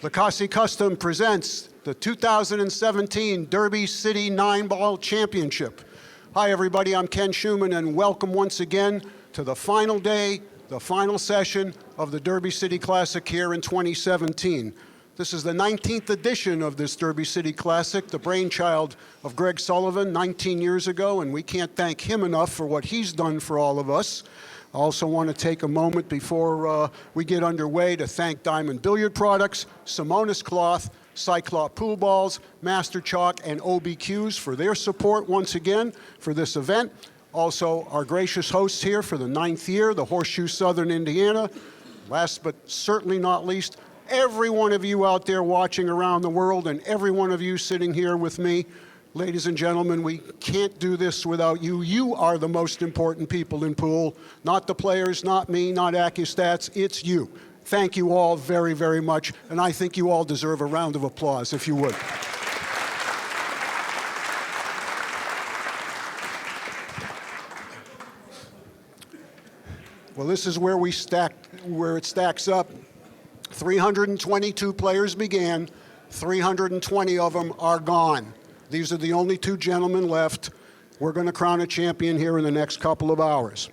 Lacassi Custom presents the 2017 Derby City 9-Ball Championship. Hi everybody, I'm Ken Schumann and welcome once again to the final day, the final session of the Derby City Classic here in 2017. This is the 19th edition of this Derby City Classic, the brainchild of Greg Sullivan 19 years ago, and we can't thank him enough for what he's done for all of us. I also want to take a moment before we get underway to thank Diamond Billiard Products, Simonis Cloth, Cyclop Pool Balls, Master Chalk, and OBQs for their support once again for this event. Also, our gracious hosts here for the 9th year, the Horseshoe Southern Indiana. Last but certainly not least, every one of you out there watching around the world and every one of you sitting here with me. Ladies and gentlemen, we can't do this without you. You are the most important people in pool, not the players, not me, not ACCUSTATS, it's you. Thank you all very, very much, and I think you all deserve a round of applause, if you would. Well, this is where it stacks up. 322 players began, 320 of them are gone. These are the only two gentlemen left. We're going to crown a champion here in the next couple of hours.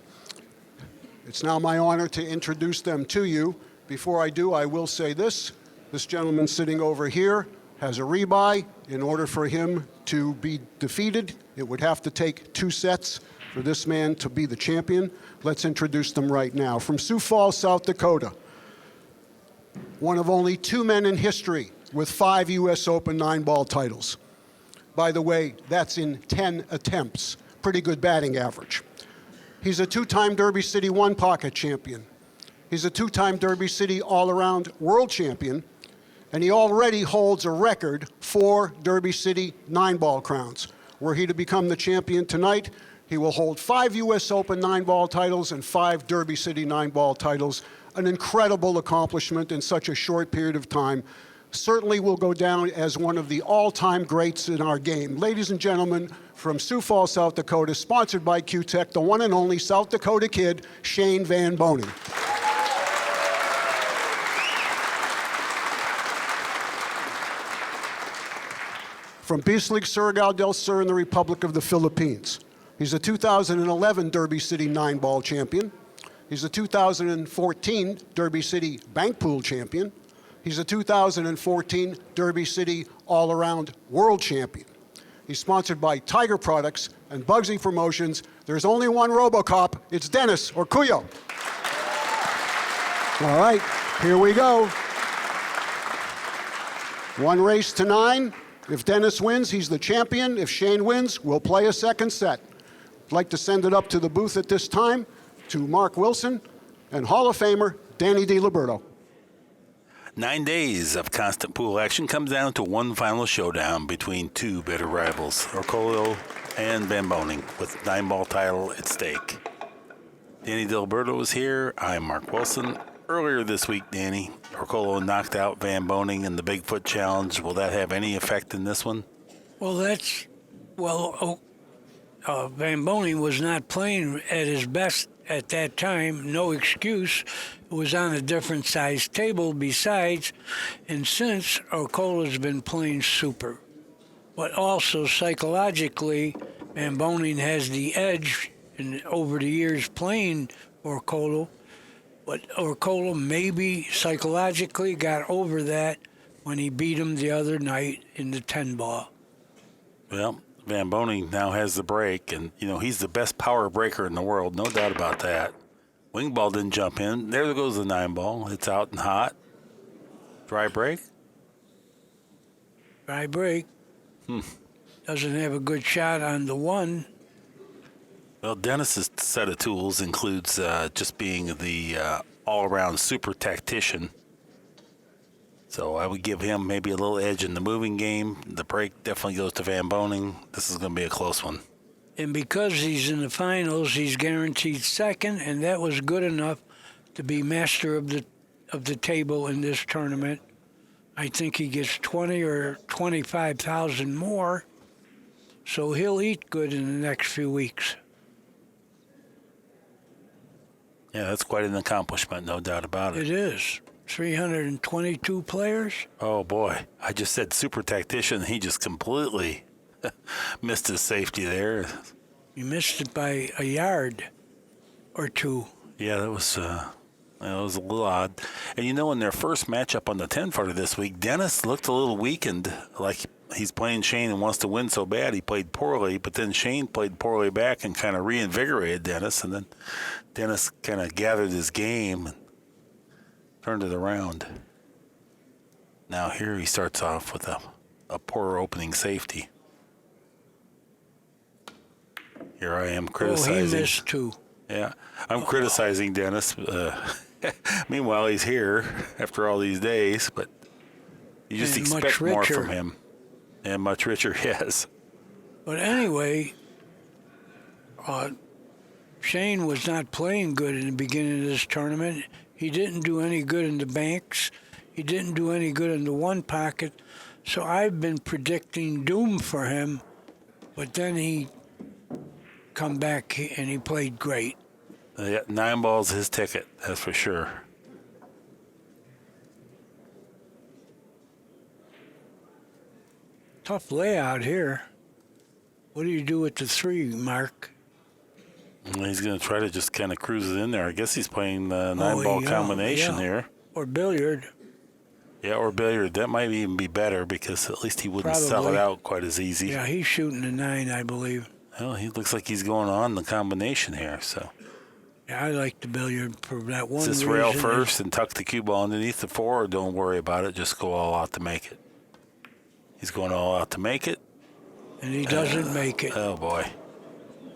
It's now my honor to introduce them to you. Before I do, I will say this. This gentleman sitting over here has a rebuy. In order for him to be defeated, it would have to take 2 sets for this man to be the champion. Let's introduce them right now. From Sioux Falls, South Dakota, one of only 2 men in history with 5 U.S. Open 9-ball titles. By the way, that's in 10 attempts. Pretty good batting average. He's a 2-time Derby City 1 pocket champion. He's a 2-time Derby City all-around world champion, and he already holds a record 4 Derby City 9-ball crowns. Were he to become the champion tonight, he will hold 5 U.S. Open 9-ball titles and 5 Derby City 9-ball titles. An incredible accomplishment in such a short period of time. Certainly will go down as one of the all-time greats in our game. Ladies and gentlemen, from Sioux Falls, South Dakota, sponsored by Q-Tech, the one and only South Dakota Kid, Shane Van Boening. From Bislig, Surigao del Sur in the Republic of the Philippines. He's a 2011 Derby City 9-ball champion. He's a 2014 Derby City Bank Pool champion. He's a 2014 Derby City all-around world champion. He's sponsored by Tiger Products and Bugsy Promotions. There's only one Robocop. It's Dennis Orcollo. All right, here we go. 1 race to 9. If Dennis wins, he's the champion. If Shane wins, we'll play a second set. I'd like to send it up to the booth at this time to Mark Wilson and Hall of Famer Danny Diliberto. 9 days of constant pool action comes down to one final showdown between 2 bitter rivals, Orcollo and Van Boening, with 9-ball title at stake. Danny Diliberto is here. I'm Mark Wilson. Earlier this week, Danny, Orcollo knocked out Van Boening in the Bigfoot Challenge. Will that have any effect in this one? Well, Van Boening was not playing at his best at that time. No excuse. It was on a different size table besides, and since Orcollo's been playing super. But also psychologically, Van Boening has the edge in over the years playing Orcollo. But Orcollo maybe psychologically got over that when he beat him the other night in the 10-ball. Well, Van Boening now has the break, and, he's the best power breaker in the world, no doubt about that. Wing ball didn't jump in. There goes the 9-ball. It's out and hot. Dry break? Dry break. Doesn't have a good shot on the 1. Well, Dennis's set of tools includes just being the all-around super tactician. So I would give him maybe a little edge in the moving game. The break definitely goes to Van Boening. This is going to be a close one. And because he's in the finals, he's guaranteed second, and that was good enough to be master of the table in this tournament. I think he gets 20 or 25,000 more, so he'll eat good in the next few weeks. Yeah, that's quite an accomplishment, no doubt about it. It is. 322 players? Oh, boy. I just said super tactician. He just completely missed his safety there. You missed it by a yard or two. Yeah, that was a little odd. And you know, in their first matchup on the 10-footer this week, Dennis looked a little weakened, like he's playing Shane and wants to win so bad. He played poorly, but then Shane played poorly back and kind of reinvigorated Dennis, and then Dennis kind of gathered his game and turned it around. Now here he starts off with a poor opening safety. Here I am criticizing. Oh, he missed two. Yeah, I'm criticizing Dennis. Meanwhile, he's here after all these days, but you just And expect much more richer. from him. And much richer, yes. But anyway, Shane was not playing good in the beginning of this tournament. He didn't do any good in the banks. He didn't do any good in the one pocket. So I've been predicting doom for him, but then he come back and he played great. Yeah, 9 balls his ticket, that's for sure. Tough layout here. What do you do with the 3, Mark? And he's going to try to just kind of cruise it in there. I guess he's playing the 9-ball combination here. Or billiard. Yeah, or billiard. That might even be better because at least he wouldn't sell it Probably. out quite as easy. Yeah, he's shooting a 9, I believe. Well, he looks like he's going on the combination here, so. Yeah, I like the billiard for that one Is this reason. rail first and tuck the cue ball underneath the 4, or don't worry about it, just go all out to make it? He's going all out to make it. And he doesn't make it. Oh, boy.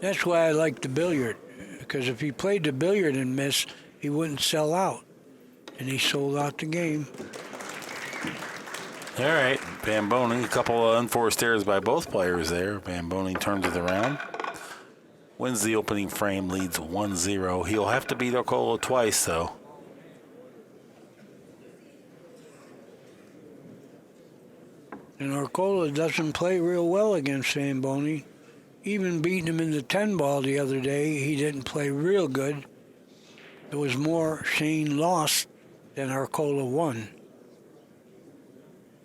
That's why I like the billiard, because if he played the billiard and missed, he wouldn't sell out. And he sold out the game. All right, Van Boening, a couple of unforced errors by both players there. Van Boening turns it around. Wins the opening frame, leads 1-0. He'll have to beat Orcollo twice, though. And Orcollo doesn't play real well against Van Boening. Even beating him in the 10 ball the other day, he didn't play real good. There was more Shane lost than Orcollo won.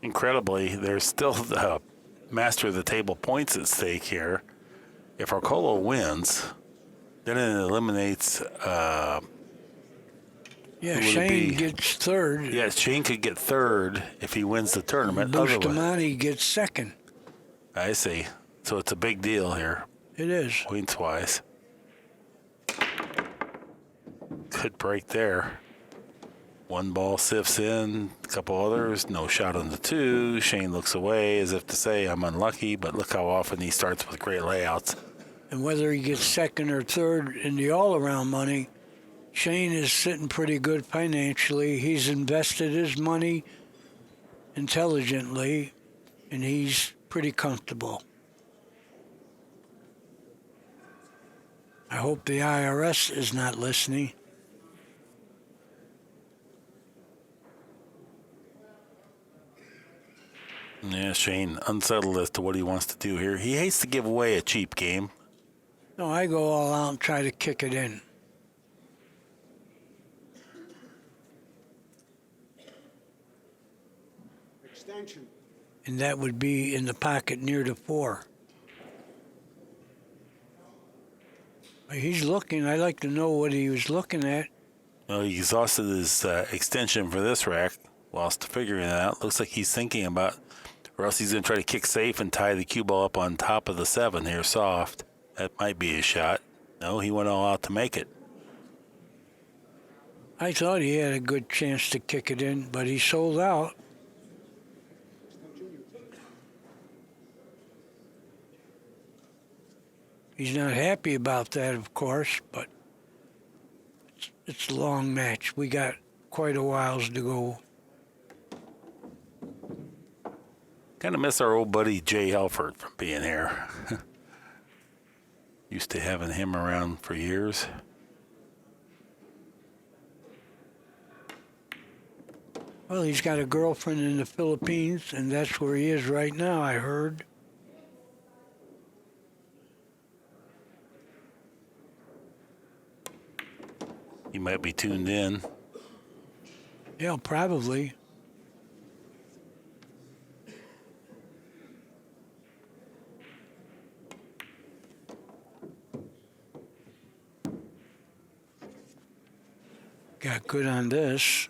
Incredibly, there's still the master of the table points at stake here. If Orcollo wins, then it eliminates. Yeah, Who would it Shane be? gets third. Yeah, Shane could get third if he wins the tournament. Otherwise, Bustamante gets second. I see. So it's a big deal here, It is. points wise. Good break there. 1 ball sifts in, a couple others, no shot on the 2. Shane looks away as if to say, I'm unlucky, but look how often he starts with great layouts. And whether he gets second or third in the all-around money, Shane is sitting pretty good financially. He's invested his money intelligently, and he's pretty comfortable. I hope the IRS is not listening. Yeah, Shane unsettled as to what he wants to do here. He hates to give away a cheap game. No, I go all out and try to kick it in. Extension. And that would be in the pocket near the 4. He's looking. I'd like to know what he was looking at. Well, he exhausted his extension for this rack whilst figuring it out. Looks like he's thinking about, or else he's going to try to kick safe and tie the cue ball up on top of the 7 here, soft. That might be his shot. No, he went all out to make it. I thought he had a good chance to kick it in, but he sold out. He's not happy about that, of course, but it's a long match. We got quite a whiles to go. Kind of miss our old buddy Jay Helford from being here. Used to having him around for years. Well, he's got a girlfriend in the Philippines, and that's where he is right now, I heard. He might be tuned in. Yeah, probably. Got good on this.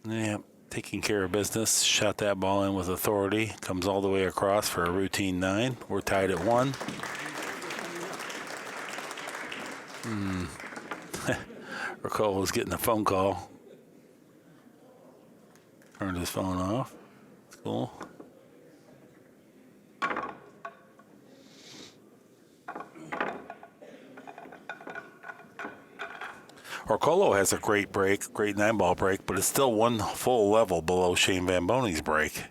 Yeah, taking care of business. Shot that ball in with authority. Comes all the way across for a routine 9. We're tied at 1. Orcollo was getting a phone call. Turned his phone off. That's cool. Orcollo has a great break, great 9-ball break, but it's still one full level below Shane Van Boning's break.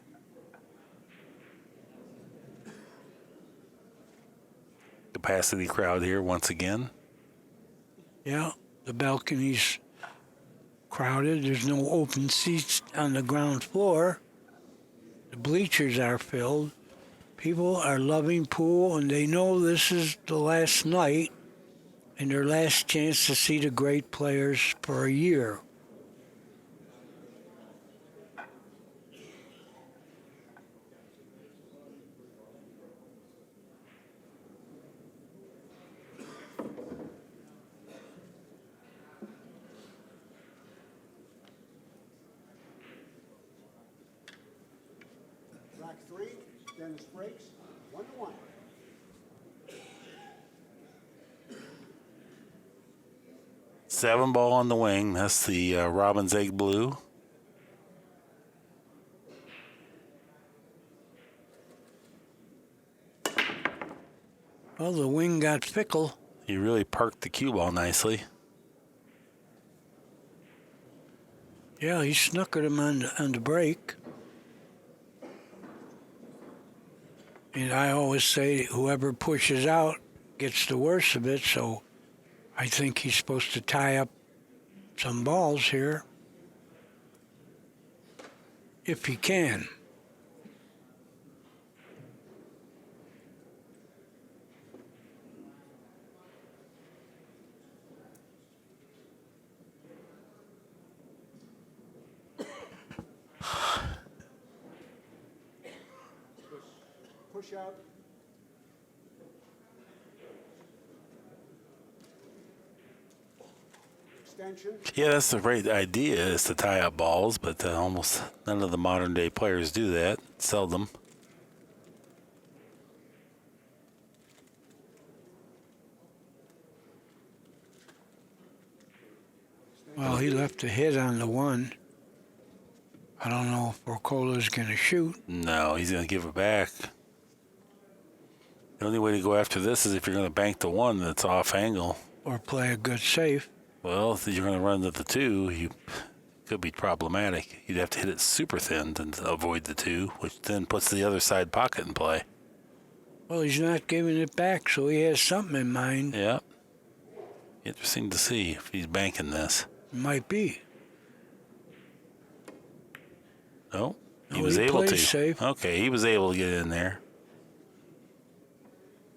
Capacity crowd here once again. Yeah, the balcony's crowded. There's no open seats on the ground floor. The bleachers are filled. People are loving pool, and they know this is the last night and their last chance to see the great players for a year. Track 3, Dennis breaks, 1-1. Seven ball on the wing. That's the Robin's Egg Blue. Well, the wing got fickle. He really parked the cue ball nicely. Yeah, he snookered him on the break. And I always say whoever pushes out gets the worst of it, so I think he's supposed to tie up some balls here. If he can. Push out. Extension. Yeah, that's the right idea, is to tie up balls, but almost none of the modern day players do that. Seldom. Well, he left a hit on the 1. I don't know if Orcollo's going to shoot. No, he's going to give it back. The only way to go after this is if you're going to bank the 1 that's off angle. Or play a good safe. Well, if you're going to run to the 2, you could be problematic. You'd have to hit it super thin to avoid the 2, which then puts the other side pocket in play. Well, he's not giving it back, so he has something in mind. Yeah. Interesting to see if he's banking this. Might be. No, he No, was he able to. plays safe. Okay, he was able to get in there.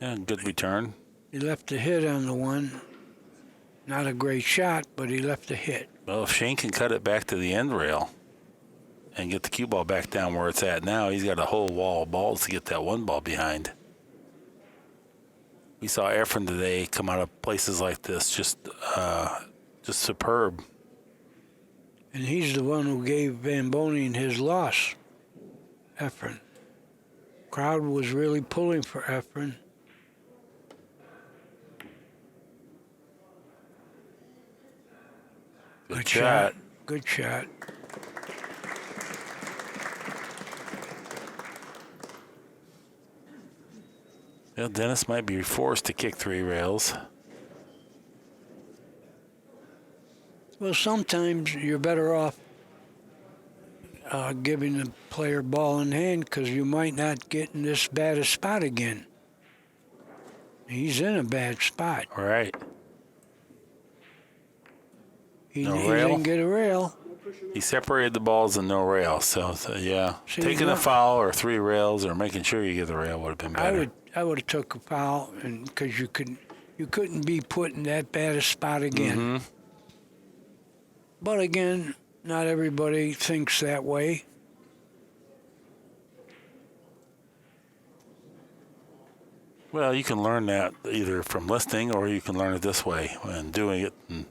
Yeah, good return. He left a hit on the 1. Not a great shot, but he left a hit. Well, if Shane can cut it back to the end rail and get the cue ball back down where it's at now, he's got a whole wall of balls to get that 1 ball behind. We saw Efren today come out of places like this, just superb. And he's the one who gave Van Boning his loss, Efren. Crowd was really pulling for Efren. Good shot. Good shot. Well, Dennis might be forced to kick 3 rails. Well, sometimes you're better off giving the player ball in hand because you might not get in this bad a spot again. He's in a bad spot. All right. He No rail? didn't get a rail. He separated the balls and no rail. So yeah, See, taking a what- foul or 3 rails or making sure you get the rail would have been better. I would have took a foul, and because you couldn't be put in that bad a spot again. Mm-hmm. But again, not everybody thinks that way. Well, you can learn that either from listening or you can learn it this way and doing it and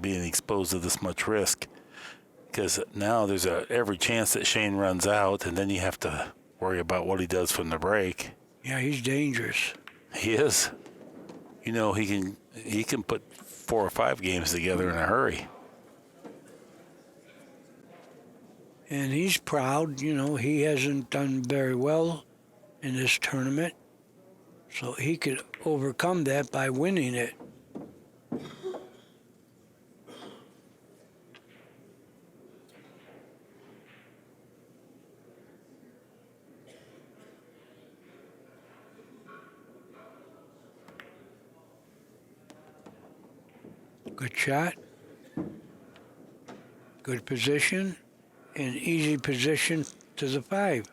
being exposed to this much risk. Because now there's every chance that Shane runs out, and then you have to worry about what he does from the break. Yeah, he's dangerous. He is. You know, he can put 4 or 5 games together in a hurry. And he's proud. You know, he hasn't done very well in this tournament. So he could overcome that by winning it. Good shot. Good position. And easy position to the 5.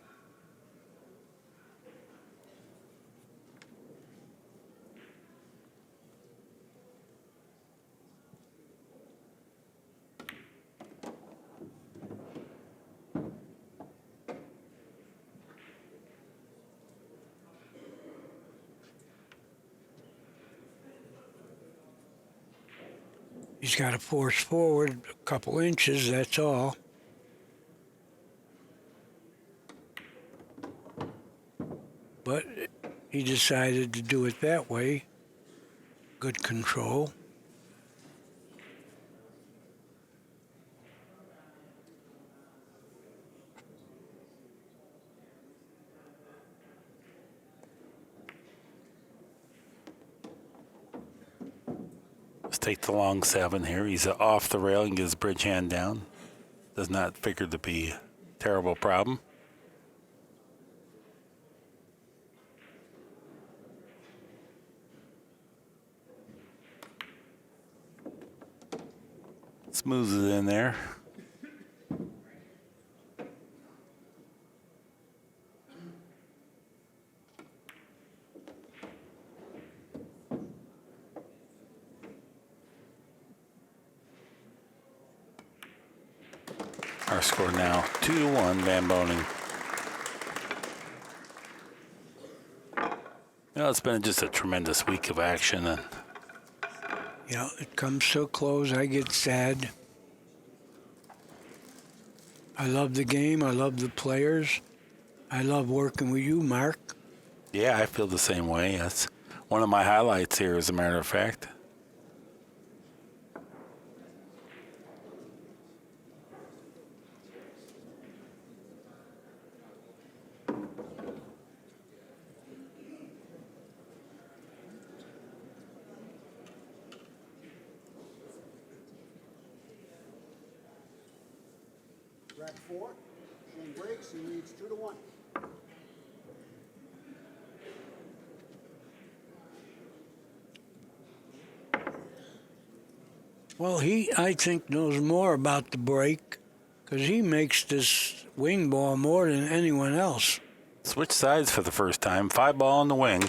He's got to force forward a couple inches, that's all. But he decided to do it that way. Good control. Let's take the long 7 here. He's off the rail and gets his bridge hand down. Does not figure to be a terrible problem. Smooths it in there. Our score now 2-1 Van Boening. You know, it's been just a tremendous week of action, and Yeah, it comes to a close. I get sad. I love the game. I love the players. I love working with you, Mark. yeah, I feel the same way. That's one of my highlights here, as a matter of fact. Rack 4. Shane breaks. He leads 2-1. Well, he, I think, knows more about the break because he makes this wing ball more than anyone else. Switch sides for the first time. 5 ball on the wing.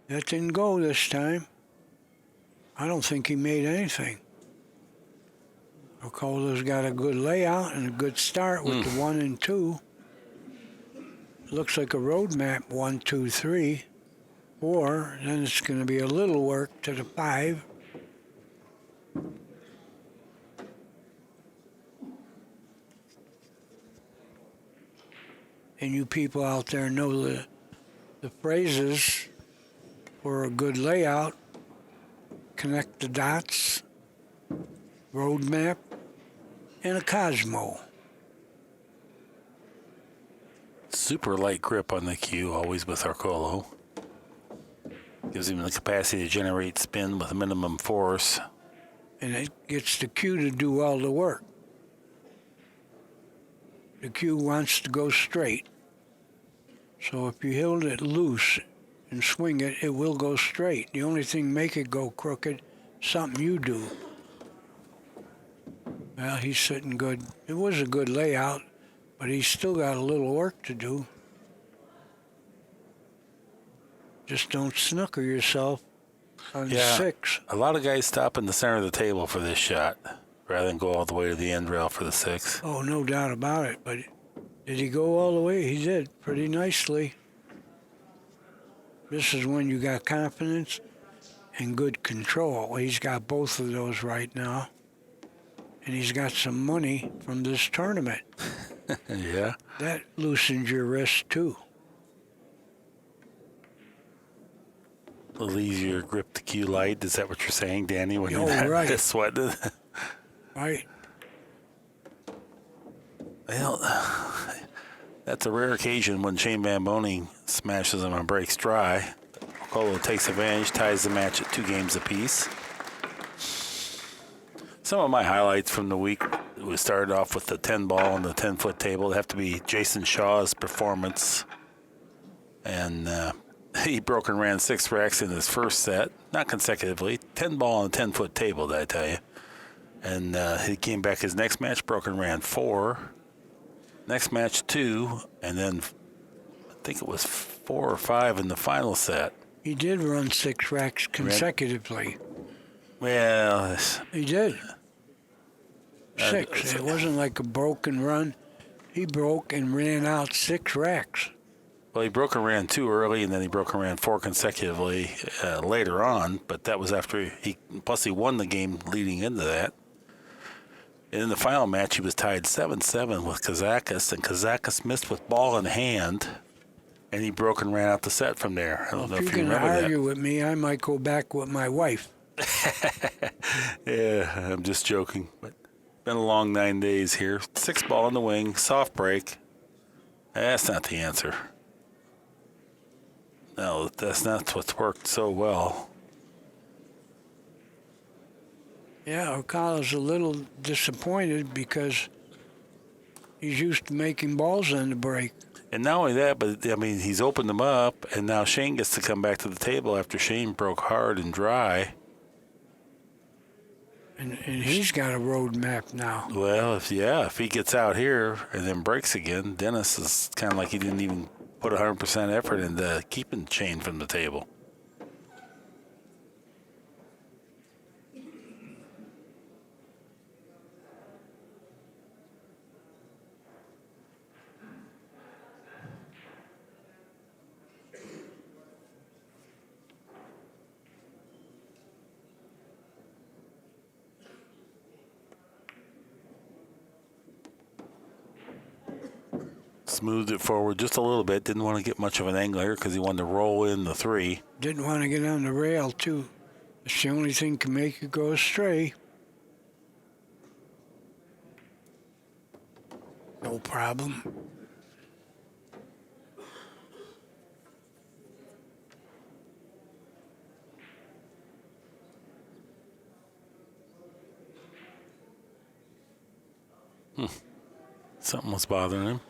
That didn't go this time. I don't think he made anything. Orcollo's got a good layout and a good start with the 1 and 2. Looks like a road map, 1, 2, 3, 4. Then it's going to be a little work to the 5. And you people out there know the phrases for a good layout. Connect the dots, road map, and a Cosmo. Super light grip on the cue, always with Orcollo. Gives him the capacity to generate spin with minimum force. And it gets the cue to do all the work. The cue wants to go straight. So if you hold it loose and swing it, it will go straight. The only thing make it go crooked, something you do. Well, he's sitting good. It was a good layout, but he's still got a little work to do. Just don't snooker yourself on Yeah. 6. A lot of guys stop in the center of the table for this shot rather than go all the way to the end rail for the 6. Oh, no doubt about it. But did he go all the way? He did pretty nicely. This is when you got confidence and good control. He's got both of those right now. And he's got some money from this tournament. Yeah. That loosens your wrist, too. A little easier grip the cue light. Is that what you're saying, Danny? When Oh, you're not right. sweating? Right. Well, that's a rare occasion when Shane Van Boening smashes him and breaks dry. Orcollo takes advantage, ties the match at 2 games apiece. Some of my highlights from the week, we started off with the 10 ball on the 10-foot table. It'd have to be Jason Shaw's performance. And he broke and ran 6 racks in his first set, not consecutively. 10 ball on the 10-foot table, did I tell you? And he came back his next match, broke and ran 4. Next match 2, and then I think it was 4 or 5 in the final set. He did run 6 racks consecutively. Well, He did. 6. It wasn't like a broken run. He broke and ran out 6 racks. well, he broke and ran 2 early, and then he broke and ran 4 consecutively later on. But that was after he won the game leading into that. And in the final match, he was tied 7-7 with Kazakis, and Kazakis missed with ball in hand, and he broke and ran out the set from there. I don't know If if you you can remember argue with me, I might go back with my wife. that. Yeah, I'm just joking. But been a long 9 days here. 6 ball in the wing, soft break. That's not the answer. No, that's not what's worked so well. Yeah, Orcollo's a little disappointed because he's used to making balls on the break. And not only that, but I mean, he's opened them up, and now Shane gets to come back to the table after Shane broke hard and dry. And he's got a road map now. Well, if he gets out here and then breaks again, Dennis is kind of like he didn't even put 100% effort into keeping Shane from the table. Smoothed it forward just a little bit. Didn't want to get much of an angle here because he wanted to roll in the 3. Didn't want to get on the rail, too. It's the only thing can make you go astray. No problem. Something was bothering him.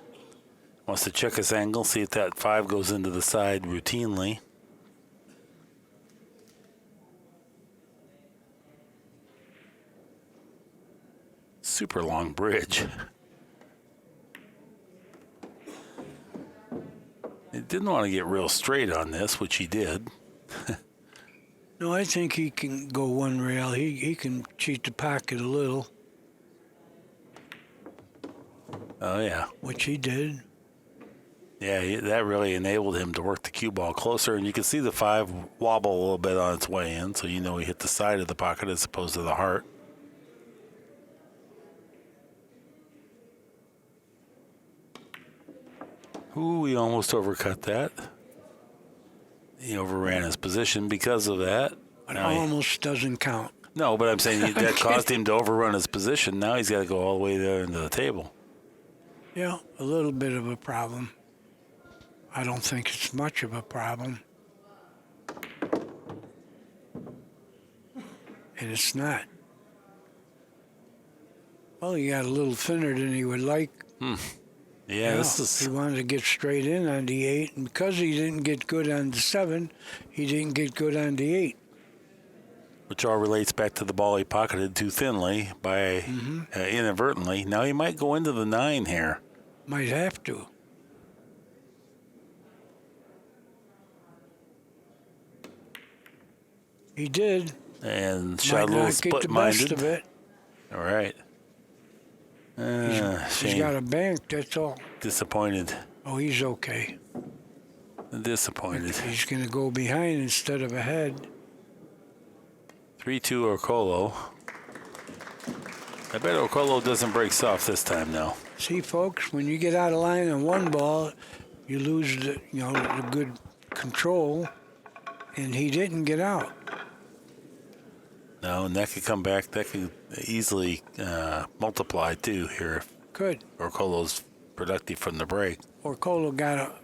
Wants to check his angle, see if that 5 goes into the side routinely. Super long bridge. He didn't want to get real straight on this, which he did. No, I think he can go one rail. He can cheat the pocket a little, Oh, yeah. which he did. Yeah, that really enabled him to work the cue ball closer, and you can see the 5 wobble a little bit on its way in, so you know he hit the side of the pocket as opposed to the heart. Ooh, he almost overcut that. He overran his position because of that. But Now he- almost doesn't count. no, but I'm saying that caused him to overrun his position. Now he's got to go all the way there into the table. Yeah, a little bit of a problem. I don't think it's much of a problem. And it's not. Well, he got a little thinner than he would like. Yeah, this is... He wanted to get straight in on the 8, and because he didn't get good on the 7, he didn't get good on the 8. Which all relates back to the ball he pocketed too thinly by inadvertently. Now he might go into the 9 here. Might have to. He did. And shot a little Might not get the best split-minded. of it. All right. He's Shane, got a bank, that's all. disappointed. Oh, he's okay. Disappointed. He's going to go behind instead of ahead. 3-2 Orcollo. I bet Orcollo doesn't break soft this time now. See, folks, when you get out of line on one ball, you lose the good control, and he didn't get out. No, and that could come back. That could easily multiply too here if Good. Orcollo's productive from the break. Orcollo got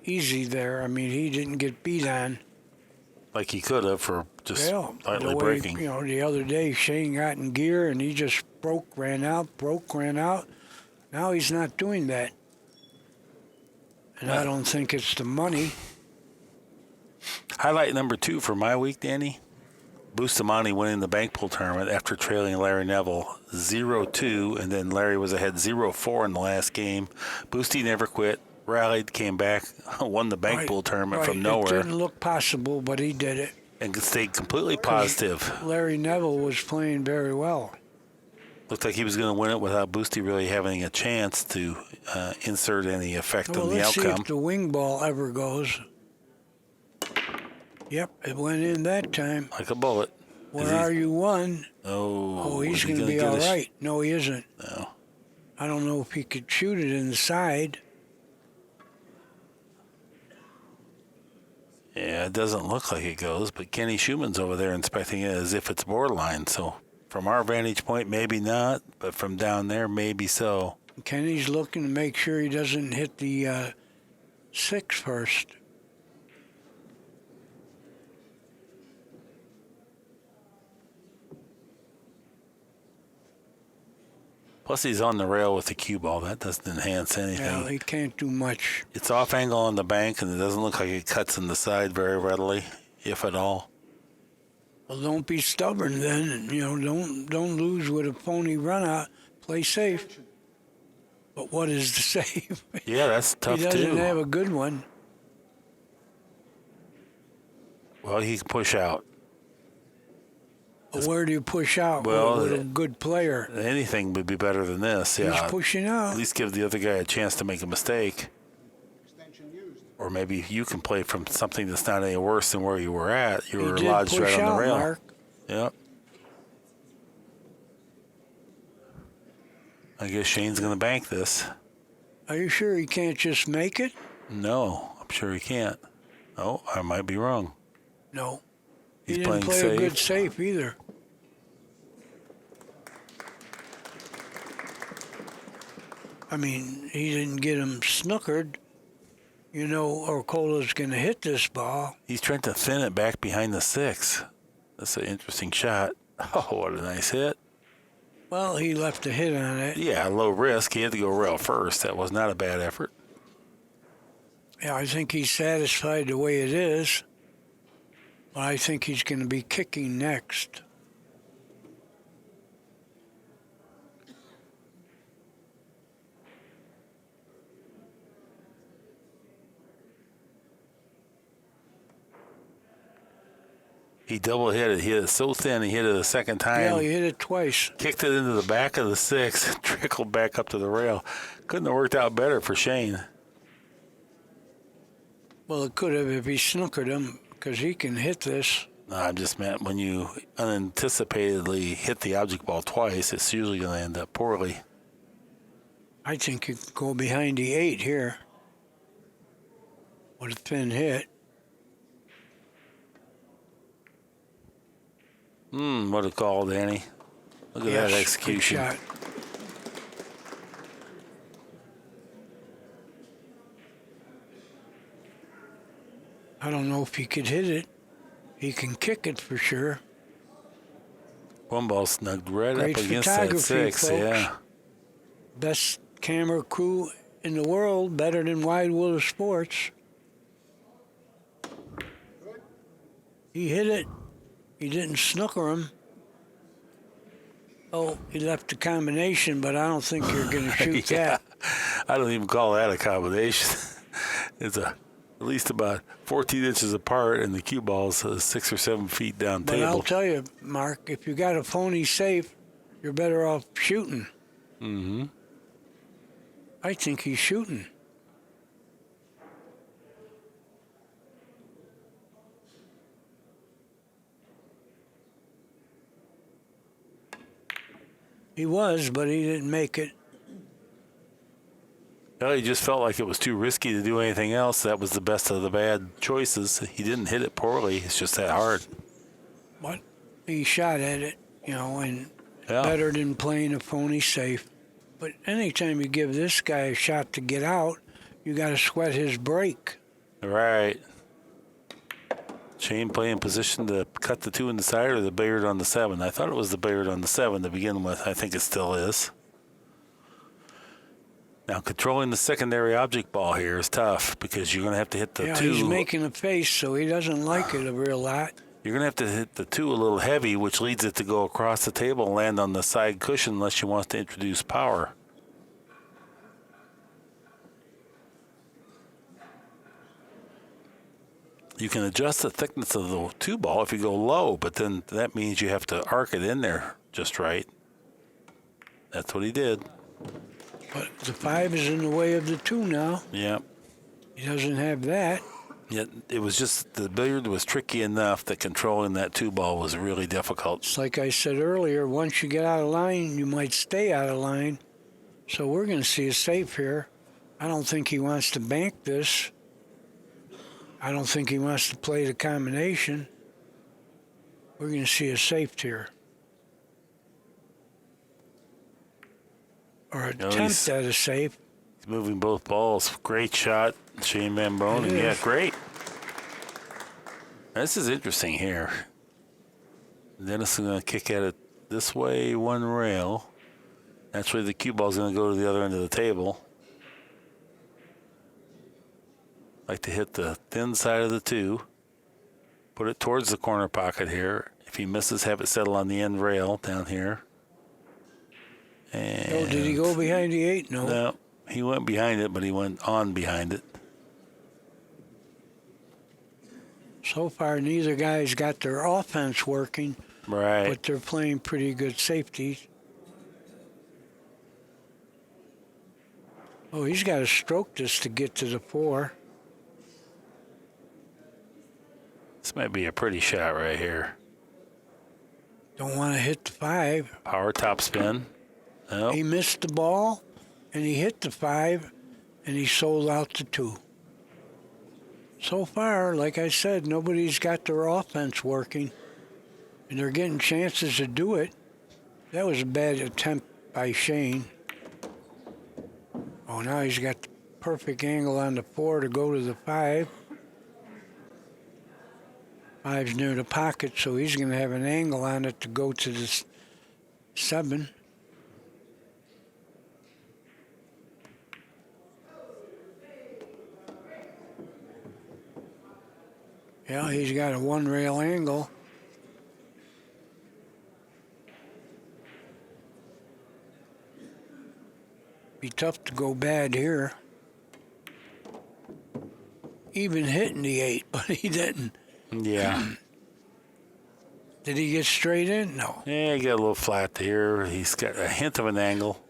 easy there. I mean, he didn't get beat on. Like he could have for just Well, lightly the way, breaking. the other day Shane got in gear and he just ran out. Now he's not doing that. And I don't think it's the money. Highlight number 2 for my week, Danny. Bustamante winning the bank pool tournament after trailing Larry Neville 0-2, and then Larry was ahead 0-4 in the last game. Boosty never quit, rallied, came back, won the bank pool tournament from nowhere. It didn't look possible, but he did it. And stayed completely positive. Larry Neville was playing very well. Looked like he was going to win it without Boosty really having a chance to insert any effect Well, on the let's see outcome. if the wing ball ever goes. Yep, it went in that time. Like a bullet. Where are you, one? Oh, He's is he going to gonna be get all a right. No, he isn't. No. I don't know if he could shoot it inside. Yeah, it doesn't look like it goes, but Kenny Schumann's over there inspecting it as if it's borderline. So from our vantage point, maybe not, but from down there, maybe so. Kenny's looking to make sure he doesn't hit the 6 first. Plus, he's on the rail with the cue ball. That doesn't enhance anything. Yeah, he can't do much. It's off angle on the bank, and it doesn't look like it cuts in the side very readily, if at all. Well, don't be stubborn then. And, don't lose with a phony run out. Play safe. But what is the save? Yeah, that's tough He doesn't too. have a good one. Well, he can push out. But where do you push out Well, with a good player? Anything would be better than this. Yeah, He's pushing out. at least give the other guy a chance to make a mistake. Or maybe you can play from something that's not any worse than where you were at. You were He did lodged push right on out, the rail. Mark. Yep. I guess Shane's going to bank this. Are you sure he can't just make it? No, I'm sure he can't. Oh, I might be wrong. No. He's He didn't playing play safe. a good safe either. I mean, he didn't get him snookered. Orcollo's going to hit this ball. He's trying to thin it back behind the 6. That's an interesting shot. Oh, what a nice hit. Well, he left a hit on it. Yeah, low risk. He had to go rail first. That was not a bad effort. Yeah, I think he's satisfied the way it is. But I think he's going to be kicking next. He double hit it. He hit it so thin, he hit it a second time. Yeah, he hit it twice. Kicked it into the back of the 6, trickled back up to the rail. Couldn't have worked out better for Shane. Well, it could have if he snookered him, because he can hit this. No, I just meant when you unanticipatedly hit the object ball twice, it's usually going to end up poorly. I think you could go behind the 8 here with a thin hit. What a call, Danny. Look at that Yes, execution. good shot. I don't know if he could hit it. He can kick it for sure. One ball snugged right Great up against that photography, 6. folks. Yeah. Best camera crew in the world, better than Wide World of Sports. He hit it. He didn't snooker him. Oh, he left the combination, but I don't think you're going to shoot Yeah. that. I don't even call that a combination. It's at least about 14 inches apart, and the cue ball's 6 or 7 feet down But table. I'll tell you, Mark, if you got a phony safe, you're better off shooting. Mm-hmm. I think he's shooting. He was, but he didn't make it. No, he just felt like it was too risky to do anything else. That was the best of the bad choices. He didn't hit it poorly. It's just that hard. But he shot at it, and Yeah. better than playing a phony safe. But anytime you give this guy a shot to get out, you got to sweat his break. Right. Shane playing position to cut the 2 in the side or the billiard on the 7. I thought it was the billiard on the 7 to begin with. I think it still is. Now, controlling the secondary object ball here is tough because you're going to have to hit the 2. He's making a face, so he doesn't like it a real lot. You're going to have to hit the 2 a little heavy, which leads it to go across the table and land on the side cushion unless you want to introduce power. You can adjust the thickness of the 2 ball if you go low, but then that means you have to arc it in there just right. That's what he did. But the 5 is in the way of the 2 now. Yeah. He doesn't have that. Yet it was just the billiard was tricky enough that controlling that 2 ball was really difficult. It's like I said earlier, once you get out of line, you might stay out of line. So we're going to see a safe here. I don't think he wants to bank this. I don't think he wants to play the combination. We're going to see a safe here. Or attempt at a safe. He's moving both balls. Great shot, Shane Van Boening. Yeah, great. This is interesting here. Dennis is going to kick at it this way, 1 rail. Naturally, the cue ball is going to go to the other end of the table. Like to hit the thin side of the 2. Put it towards the corner pocket here. If he misses, have it settle on the end rail down here. And Oh, did he go behind the 8? No. No, he went behind it, but he went on behind it. So far, neither guy's got their offense working, Right. but they're playing pretty good safety. Oh, he's got to stroke this to get to the 4. This might be a pretty shot right here. Don't want to hit the 5. Power top spin. Nope. He missed the ball, and he hit the 5, and he sold out the 2. So far, like I said, nobody's got their offense working, and they're getting chances to do it. That was a bad attempt by Shane. Oh, now he's got the perfect angle on the 4 to go to the 5. 5's near the pocket, so he's going to have an angle on it to go to the 7. Yeah, he's got a 1 rail angle. Be tough to go bad here. Even hitting the 8, but he didn't. Yeah. Did he get straight in? No. Yeah, he got a little flat here. He's got a hint of an angle.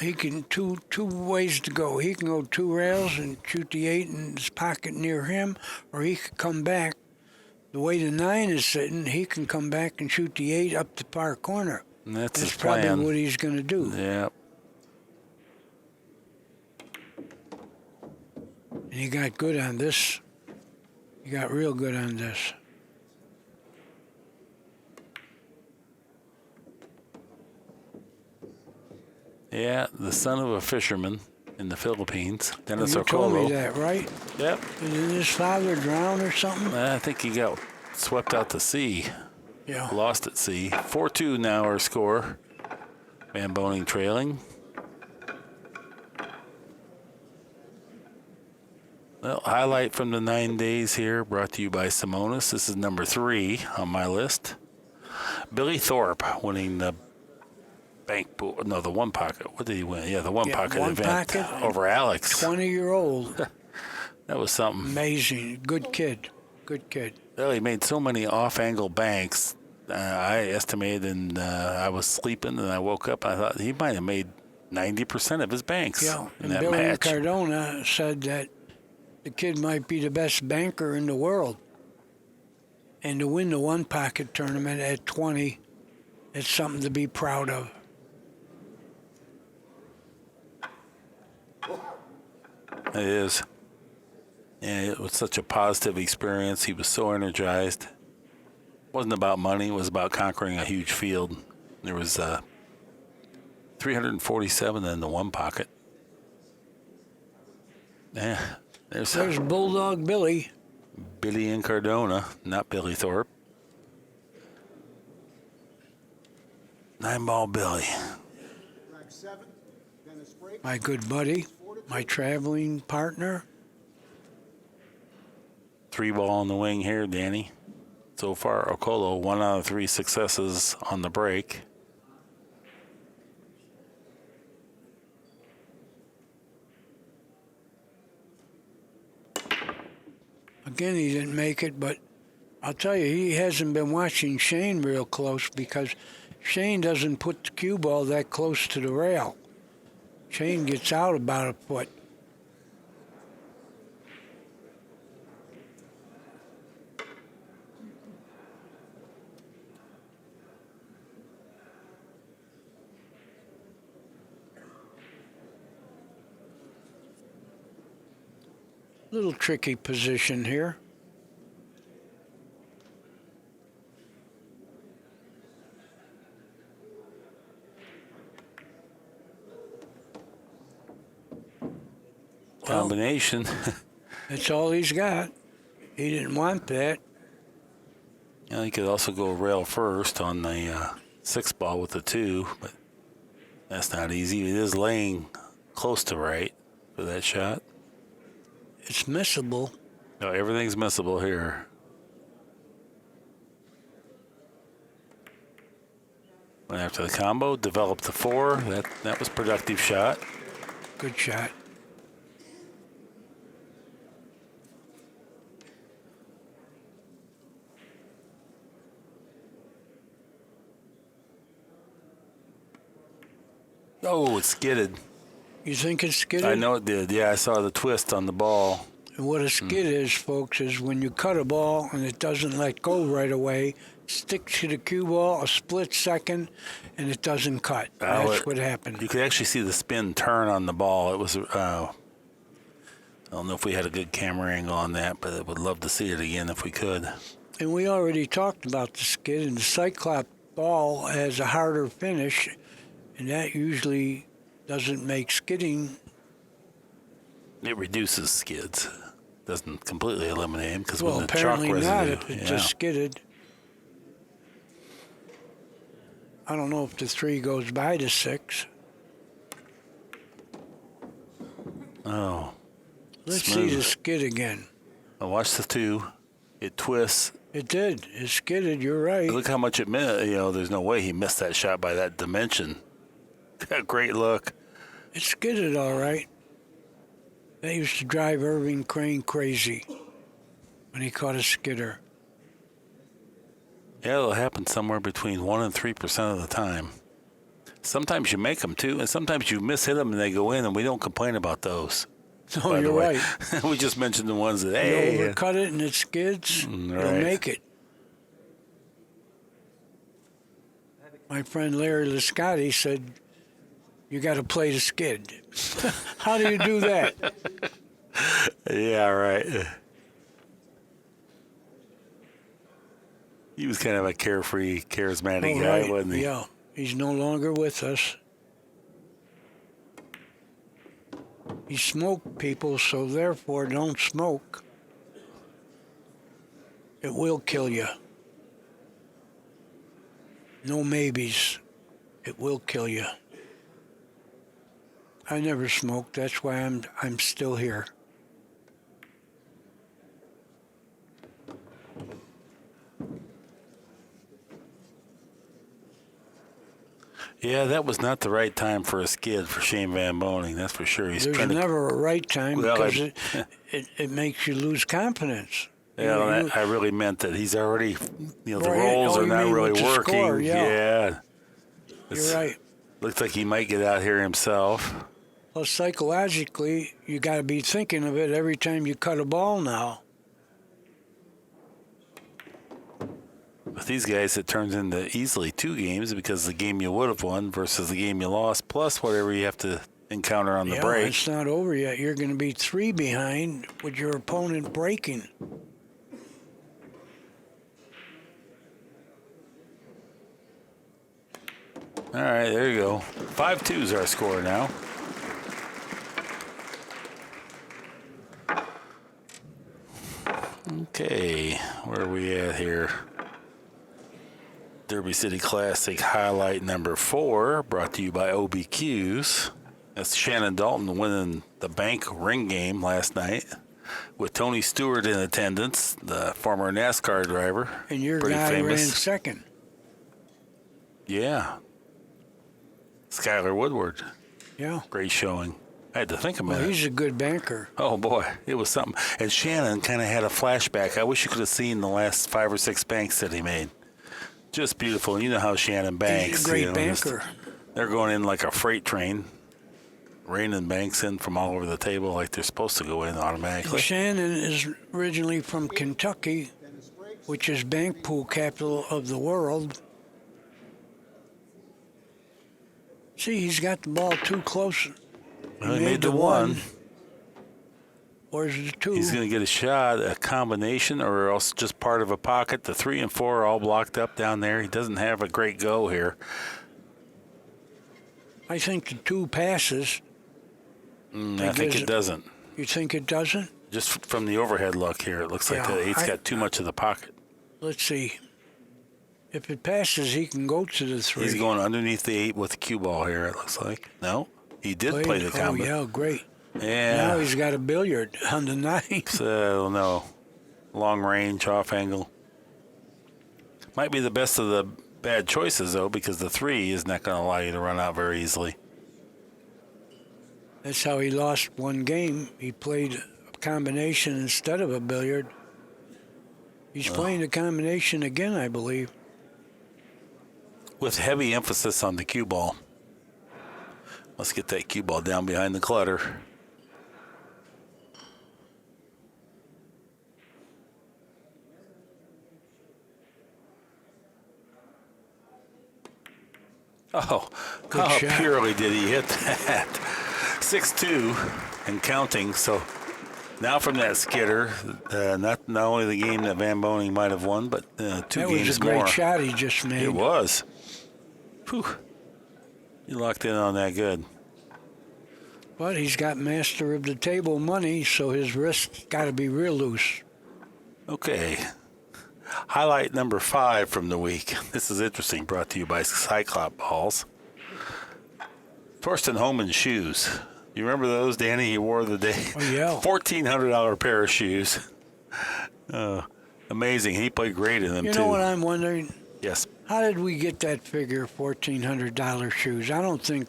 He can two ways to go. He can go 2 rails and shoot the 8 in his pocket near him, or he could come back. The way the 9 is sitting, he can come back and shoot the 8 up the far corner. And that's his probably plan. what he's going to do. Yeah. And he got good on this. He got real good on this. Yeah, the son of a fisherman in the Philippines, Dennis You told me Orcollo. that, right? Yep. Didn't his father drown or something? I think he got swept out to sea. Yeah. Lost at sea. 4-2 now our score. Van Boening trailing. Well, highlight from the 9 days here, brought to you by Simonis. This is number 3 on my list. Billy Thorpe winning the bank pool. No, the one pocket. What did he win? Yeah, the one pocket one event pocket, over Alex. 20-year-old. That was something. Amazing. Good kid. Good kid. Well, he made so many off-angle banks. I estimated, and I was sleeping, and I woke up. I thought he might have made 90% of his banks Yeah, in and that Billy match. Cardona said that the kid might be the best banker in the world. And to win the one pocket tournament at 20, it's something to be proud of. It is. And it was such a positive experience. He was so energized. It wasn't about money. It was about conquering a huge field. There was 347 in the one pocket. Yeah. There's Bulldog Billy. Billy and Cardona, not Billy Thorpe. 9-ball Billy. My good buddy, my traveling partner. 3-ball in the wing here, Danny. So far, Orcollo, 1 out of 3 successes on the break. Again, he didn't make it, but I'll tell you, he hasn't been watching Shane real close because Shane doesn't put the cue ball that close to the rail. Shane gets out about a foot. Little tricky position here. Combination. That's all he's got. He didn't want that. Yeah, he could also go rail first on the 6-ball with the 2, but that's not easy. It is laying close to right for that shot. It's missable. No, everything's missable here. Went after the combo, developed the 4. That was productive shot. Good shot. Oh, it skidded. You think it's skidded? I know it did. Yeah, I saw the twist on the ball. And what a skid is, folks, is when you cut a ball and it doesn't let go right away, sticks to the cue ball a split second, and it doesn't cut. That's what happened. You could actually see the spin turn on the ball. It was, I don't know if we had a good camera angle on that, but I would love to see it again if we could. And we already talked about the skid, and the Cyclop ball has a harder finish, and that usually doesn't make skidding. It reduces skids. Doesn't completely eliminate them because Well, when the chalk apparently residue, not if it just skidded. I don't know if the 3 goes by the 6. Oh. Let's Smooth. see the skid again. I watched the 2. It twists. It did. It skidded. You're right. Look how much it missed. You know, there's no way he missed that shot by that dimension. Great look. It skidded all right. That used to drive Irving Crane crazy when he caught a skidder. Yeah, it'll happen somewhere between 1% and 3% of the time. Sometimes you make them too, and sometimes you miss hit them and they go in, and we don't complain about those. Oh, you're right. We just mentioned the ones that, You hey. overcut it and it skids, Right. you'll make it. My friend Larry Liscotti said, you got to play the skid. How do you do that? Yeah, right. He was kind of a carefree, charismatic guy, right. wasn't he? Yeah, he's no longer with us. He smoked people, so therefore don't smoke. It will kill you. No maybes. It will kill you. I never smoked. That's why I'm still here. Yeah, that was not the right time for a skid for Shane Van Boening. That's for sure. He's There's trying to. never a right time Well, because it makes you lose confidence. Yeah, You- I really meant that he's already, the Right. rolls Oh, are you not mean really with the working. score, yeah. It's- You're right. Looks like he might get out here himself. Well, psychologically, you got to be thinking of it every time you cut a ball now. With these guys, it turns into easily 2 games because the game you would have won versus the game you lost, plus whatever you have to encounter on the Yeah, break. it's not over yet. You're going to be 3 behind with your opponent breaking. All right, there you go. 5-2 is our score now. Okay, where are we at here? Derby City Classic highlight number 4, brought to you by OBQs. That's Shannon Dalton winning the bank ring game last night with Tony Stewart in attendance, the former NASCAR driver. And your Pretty guy famous. ran second. Yeah. Skylar Woodward. Yeah. Great showing. I had to think about Well, it. he's a good banker. Oh, boy. It was something. And Shannon kind of had a flashback. I wish you could have seen the last 5 or 6 banks that he made. Just beautiful. You know how Shannon banks. He's a great you know, banker. They're going in like a freight train, raining banks in from all over the table like they're supposed to go in automatically. Shannon is originally from Kentucky, which is bank pool capital of the world. See, he's got the ball too close. Well, he made the 1. Where's the 2? He's going to get a shot, a combination, or else just part of a pocket. The 3 and 4 are all blocked up down there. He doesn't have a great go here. I think the 2 passes. I think it doesn't. You think it doesn't? Just from the overhead look here, it looks like Yeah, the 8's got too much of the pocket. Let's see. If it passes, he can go to the 3. He's going underneath the 8 with the cue ball here, it looks like. No, he did play the combo. Oh, yeah, great. Yeah. Now he's got a billiard on the 9. So, no. Long range, off angle. Might be the best of the bad choices, though, because the 3 is not going to allow you to run out very easily. That's how he lost one game. He played a combination instead of a billiard. He's playing a combination again, I believe. With heavy emphasis on the cue ball. Let's get that cue ball down behind the clutter. Oh, Good how shot. purely did he hit that? 6-2 and counting. So now from that skidder, not only the game that Van Boening might have won, but 2 That games was a great more. shot he just made. It was. Whew. You locked in on that good. But he's got master of the table money, so his wrist's got to be real loose. Okay. Highlight number 5 from the week. This is interesting, brought to you by Cyclop Balls. Torsten Homan's shoes. You remember those, Danny? He wore the day. Oh, yeah. $1,400 pair of shoes. Amazing. He played great in them, You too. know what I'm wondering? Yes. How did we get that figure, $1,400 shoes? I don't think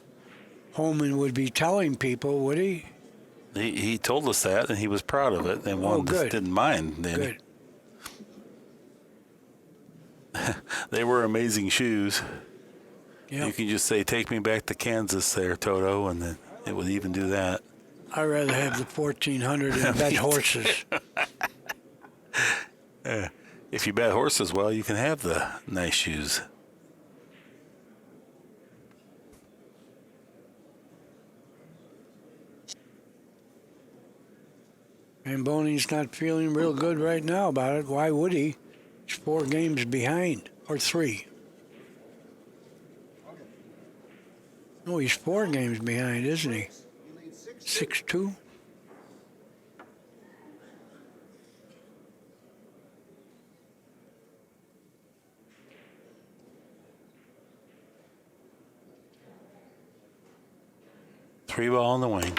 Holman would be telling people, would he? He told us that, and he was proud of it, and one good. didn't mind. Danny. Good. They were amazing shoes. Yep. You can just say, take me back to Kansas there, Toto, and then it would even do that. I'd rather have the 1,400 and bet horses. If you bet horses well, you can have the nice shoes. And Boney's not feeling real good right now about it. Why would he? He's 4 games behind, or 3. No, he's 4 games behind, isn't he? 6-2? Three ball on the wing.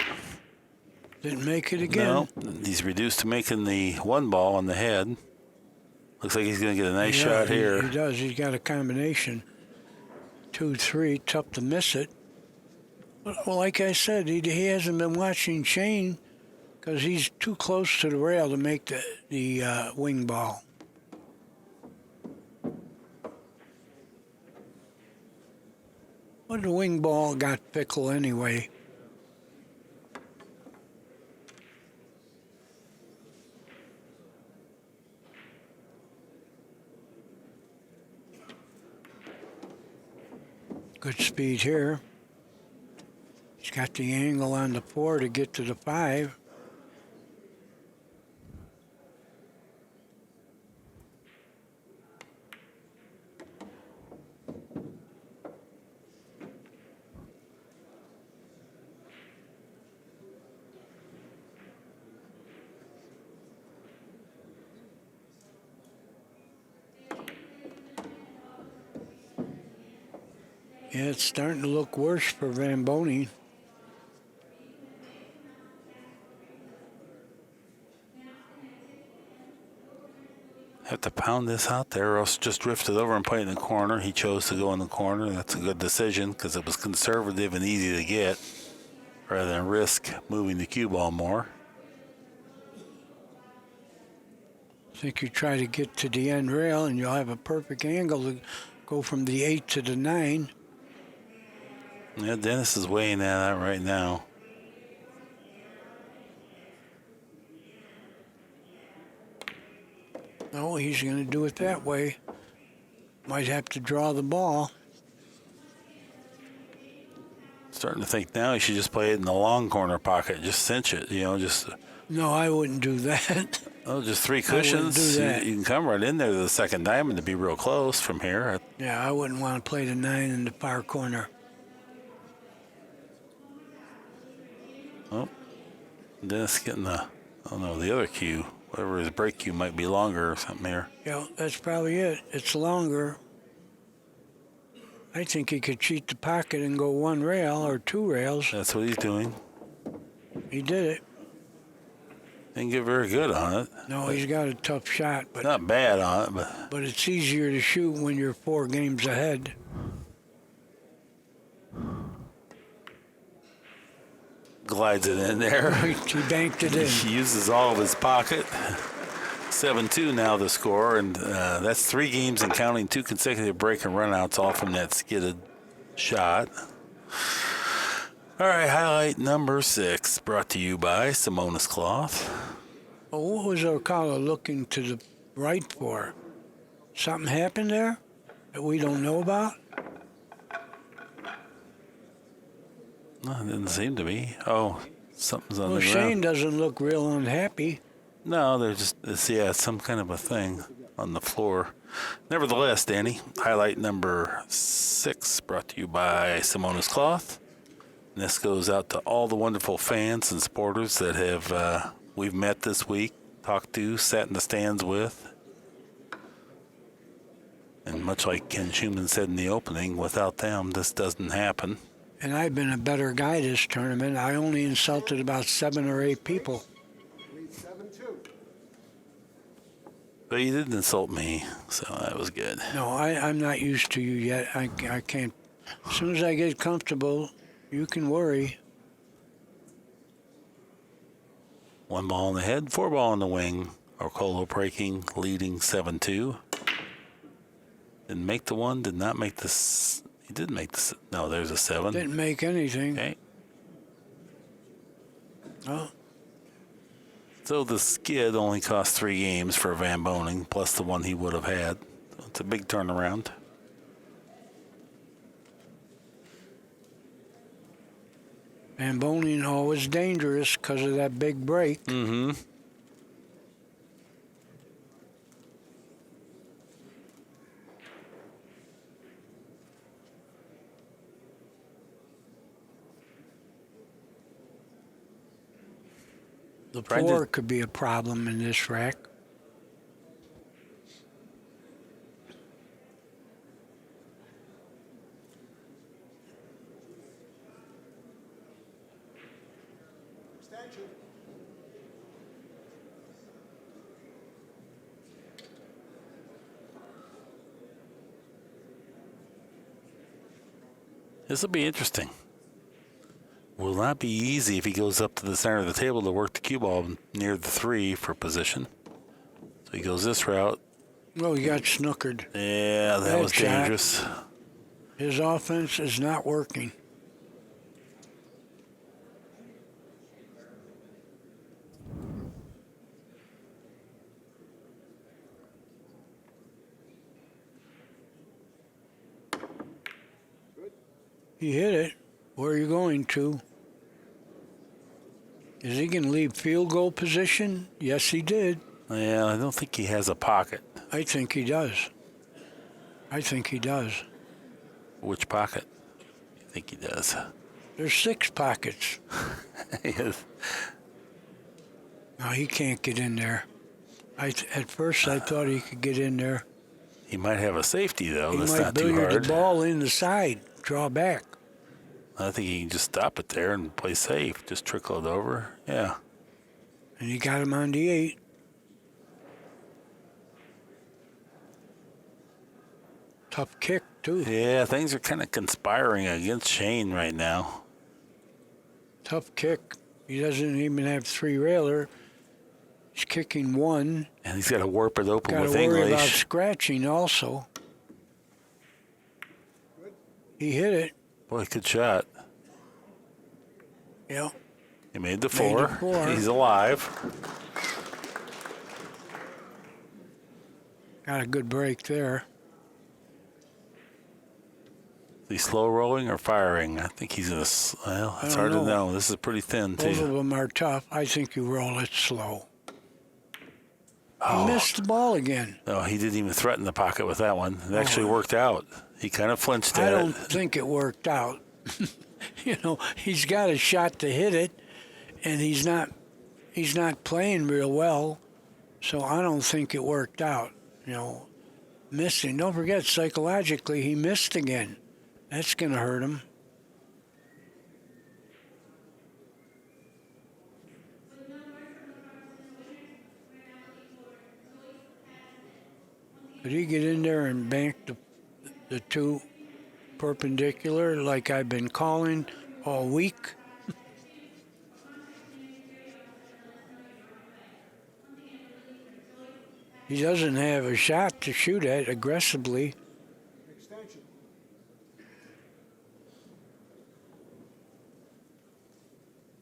Didn't make it again. No, he's reduced to making the 1 ball on the head. Looks like he's going to get a nice shot here. He does. He's got a combination. 2-3, tough to miss it. Well, like I said, he hasn't been watching Shane because he's too close to the rail to make the wing ball. But the wing ball got fickle anyway. Good speed here. He's got the angle on the 4 to get to the 5. Yeah, it's starting to look worse for Van Boening. Have to pound this out there, or else just drift it over and play it in the corner. He chose to go in the corner. That's a good decision because it was conservative and easy to get rather than risk moving the cue ball more. I think you try to get to the end rail and you'll have a perfect angle to go from the 8 to the 9. Yeah, Dennis is weighing that out right now. No, he's going to do it that way. Might have to draw the ball. Starting to think now he should just play it in the long corner pocket. Just cinch it, just... No, I wouldn't do that. Oh, just 3 cushions. do that. You can come right in there to the second diamond to be real close from here. Yeah, I wouldn't want to play the 9 in the far corner. Oh, Dennis getting the other cue. Whatever his break cue might be longer or something here. Yeah, that's probably it. It's longer. I think he could cheat the pocket and go 1 rail or 2 rails. That's what he's doing. He did it. Didn't get very good on it. No, he's got a tough shot, but Not bad on it, but it's easier to shoot when you're 4 games ahead. glides it in there. He banked it in. He uses all of his pocket. 7-2 now the score, and that's 3 games and counting, 2 consecutive break and runouts, all from that skidded shot. All right, highlight number 6, brought to you by Simonis Cloth. Well, what was Orcollo looking to the right for? Something happened there that we don't know about? No, it didn't seem to be. Oh, something's on Well, the ground. Shane doesn't look real unhappy. No, they're just, it's some kind of a thing on the floor. Nevertheless, Danny, highlight number 6, brought to you by Simonis Cloth. And this goes out to all the wonderful fans and supporters that have we've met this week, talked to, sat in the stands with. And much like Ken Schumann said in the opening, without them, this doesn't happen. And I've been a better guy this tournament. I only insulted about 7 or 8 people. But you didn't insult me, so that was good. No, I'm not used to you yet. I can't. As soon as I get comfortable, you can worry. 1 ball in the head, 4 ball in the wing. Orcollo breaking, leading 7-2. Didn't make the 1, did not make this. He did make this. No, there's a 7. Didn't make anything. Okay. Oh, So the skid only cost 3 games for Van Boening, plus the 1 he would have had. So it's a big turnaround. Van Boening always dangerous because of that big break. Mm-hmm. The Tried to- 4 could be a problem in this rack. This will be interesting. Will not be easy if he goes up to the center of the table to work the cue ball near the 3 for position. So he goes this route. Well, he got snookered. Yeah, that Bad was shot. dangerous. His offense is not working. He hit it. Where are you going to? Is he going to leave field goal position? Yes, he did. Yeah, I don't think he has a pocket. I think he does. I think he does. Which pocket? I think he does. There's 6 pockets. Yes. No, he can't get in there. At first, I thought he could get in there. He might have a safety, though. He That's might not too billiard hard. the ball in the side, draw back. I think he can just stop it there and play safe. Just trickle it over. Yeah. And he got him on the 8. Tough kick, too. Yeah, things are kind of conspiring against Shane right now. Tough kick. He doesn't even have 3-railer. He's kicking 1. And he's got to warp it open Got to with worry about English. scratching also. He hit it. Boy, good shot. Yeah. He made the Made the 4. 4. He's alive. Got a good break there. Is he slow rolling or firing? I think he's in a. Well, it's hard to know. This is pretty thin, Both of too. them are tough. I think you roll it slow. Oh. He missed the ball again. No, he didn't even threaten the pocket with that one. It actually worked out. He kind of flinched I at don't it. think it worked out. You know, he's got a shot to hit it, and he's not playing real well, so I don't think it worked out. You know, missing. Don't forget, psychologically, he missed again. That's going to hurt him. Could he get in there and bank the 2 perpendicular like I've been calling all week? He doesn't have a shot to shoot at aggressively. Extension.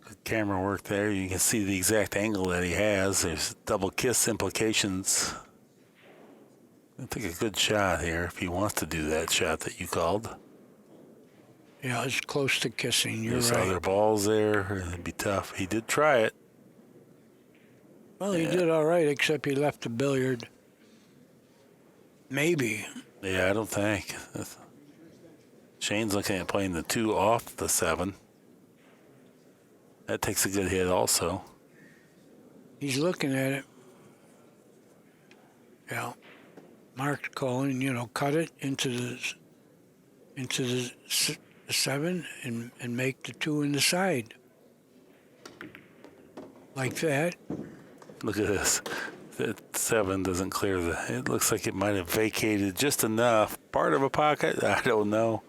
Good camera work there. You can see the exact angle that he has. There's double kiss implications. I think a good shot here if he wants to do that shot that you called. Yeah, it's close to kissing. You're There's right. other balls there. It'd be tough. He did try it. Well, he did all right, except he left the billiard. Maybe. Yeah, I don't think. Shane's looking at playing the 2 off the 7. That takes a good hit also. He's looking at it. Yeah. Mark's calling, you know, cut it into the 7 and make the 2 in the side. Like that. Look at this. That 7 doesn't clear the. It looks like it might have vacated just enough. Part of a pocket? I don't know.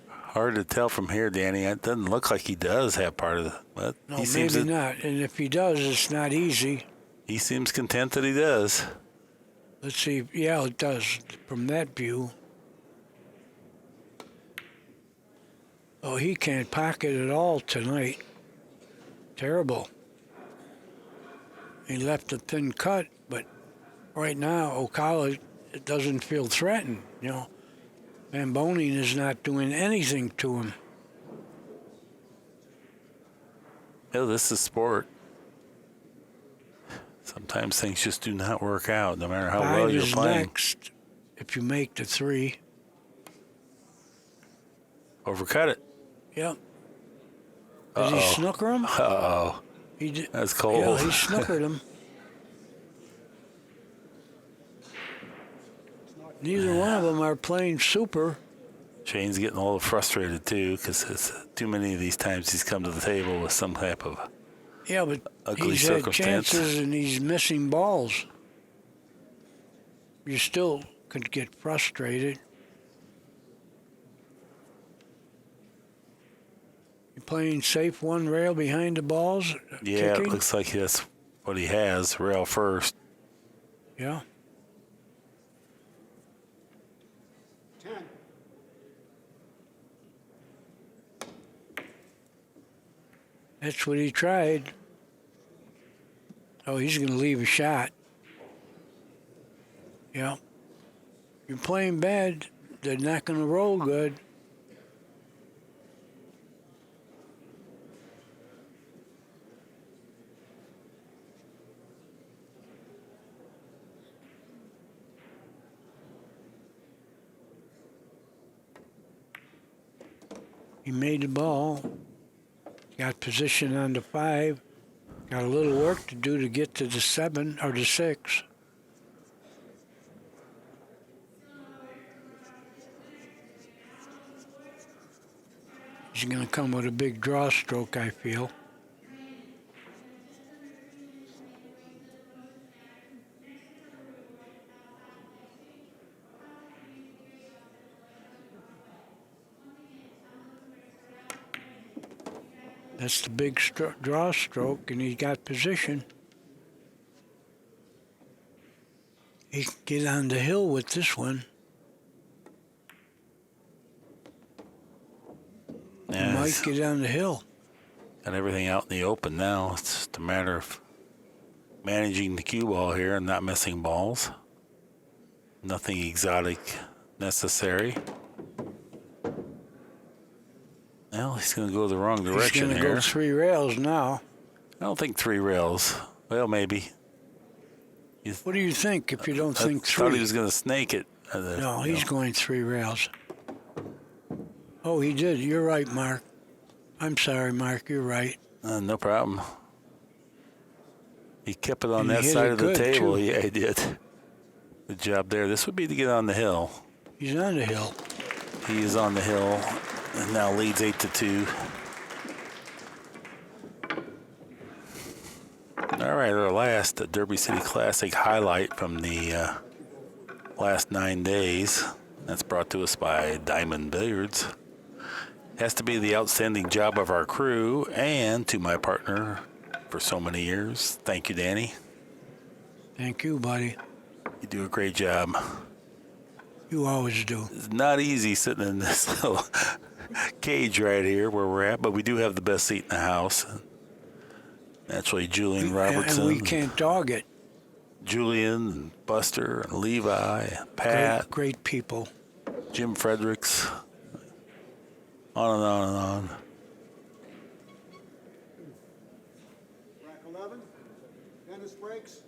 Hard to tell from here, Danny. It doesn't look like he does have part of the. But No, he seems maybe not. And if he does, it's not easy. He seems content that he does. Let's see. Yeah, it does from that view. Oh, he can't pocket at all tonight. Terrible. He left a thin cut, but right now, Orcollo doesn't feel threatened. You know, Boening is not doing anything to him. Yeah, this is sport. Sometimes things just do not work out, no matter how 5 well you're is playing. next if you make the 3. Overcut it. Yep. Did he snooker him? Uh-oh. He did. That's cold. Yeah, he snookered him. Neither one of them are playing super. Shane's getting a little frustrated, too, because too many of these times he's come to the table with some type of Yeah, but ugly he's had circumstance. chances and he's missing balls. You still could get frustrated. playing safe, one rail behind the balls. Yeah, kicking. it looks like that's what he has. Rail first. Yeah. 10. That's what he tried. Oh, he's going to leave a shot. Yeah. You're playing bad. They're not going to roll good. He made the ball. Got position on the 5. Got a little work to do to get to the 7 or the 6. He's going to come with a big draw stroke, I feel. That's the big draw stroke, and he's got position. He can get on the hill with this one. Yeah, He might get on the hill. got everything out in the open now. It's just a matter of managing the cue ball here and not missing balls. Nothing exotic necessary. Well, he's going to go the wrong direction He's here. going to go 3 rails now. I don't think 3 rails. Well, maybe. What do you think if you don't think I thought 3? he was going to snake it. No, he's going 3 rails. Oh, he did. You're right, Mark. I'm sorry, Mark. You're right. No problem. He kept it on And he that hit side it of the good, table. too. Yeah, he did. Good job there. This would be to get on the hill. He's on the hill. He is on the hill and now leads 8-2. All right, our last Derby City Classic highlight from the last 9 days. That's brought to us by Diamond Billiards. Has to be the outstanding job of our crew and to my partner for so many years. Thank you, Danny. Thank you, buddy. You do a great job. You always do. It's not easy sitting in this little cage right here where we're at, but we do have the best seat in the house. Naturally, Julian Robertson. And we can't dog it. Julian, and Buster, and Levi, Pat, Great people. Jim Fredericks, on and on and on. Rack 11. Dennis breaks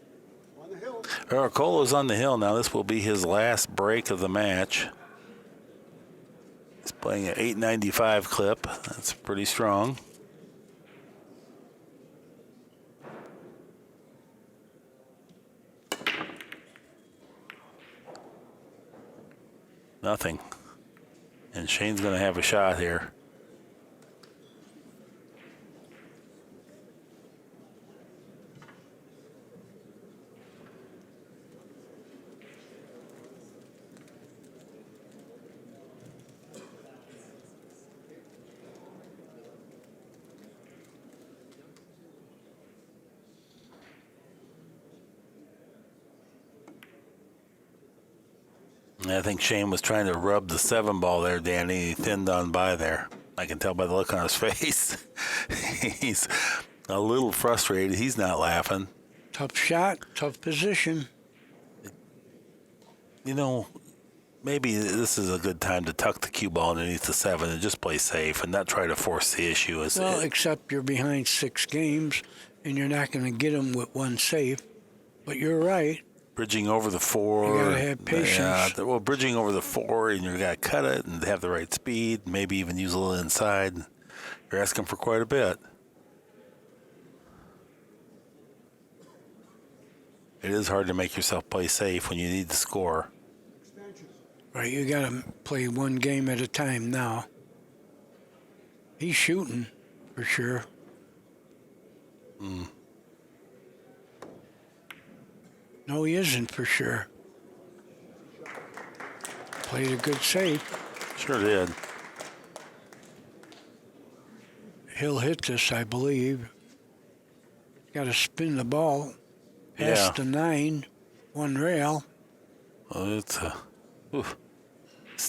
on the hill. Orcollo's on the hill now. This will be his last break of the match. He's playing an 895 clip. That's pretty strong. Nothing. And Shane's going to have a shot here. I think Shane was trying to rub the 7 ball there, Danny. He thinned on by there. I can tell by the look on his face. He's a little frustrated. He's not laughing. Tough shot, tough position. You know, maybe this is a good time to tuck the cue ball underneath the 7 and just play safe and not try to force the issue. Well, except you're behind 6 games, and you're not going to get them with one safe. But you're right. Bridging over the 4. You gotta have patience. Yeah, well, bridging over the 4, and you got to cut it and have the right speed, maybe even use a little inside. You're asking for quite a bit. It is hard to make yourself play safe when you need to score. Right, you got to play one game at a time now. He's shooting, for sure. No, he isn't, for sure. Played a good save. Sure did. He'll hit this, I believe. Got to spin the ball past the 9, one rail. Well, it's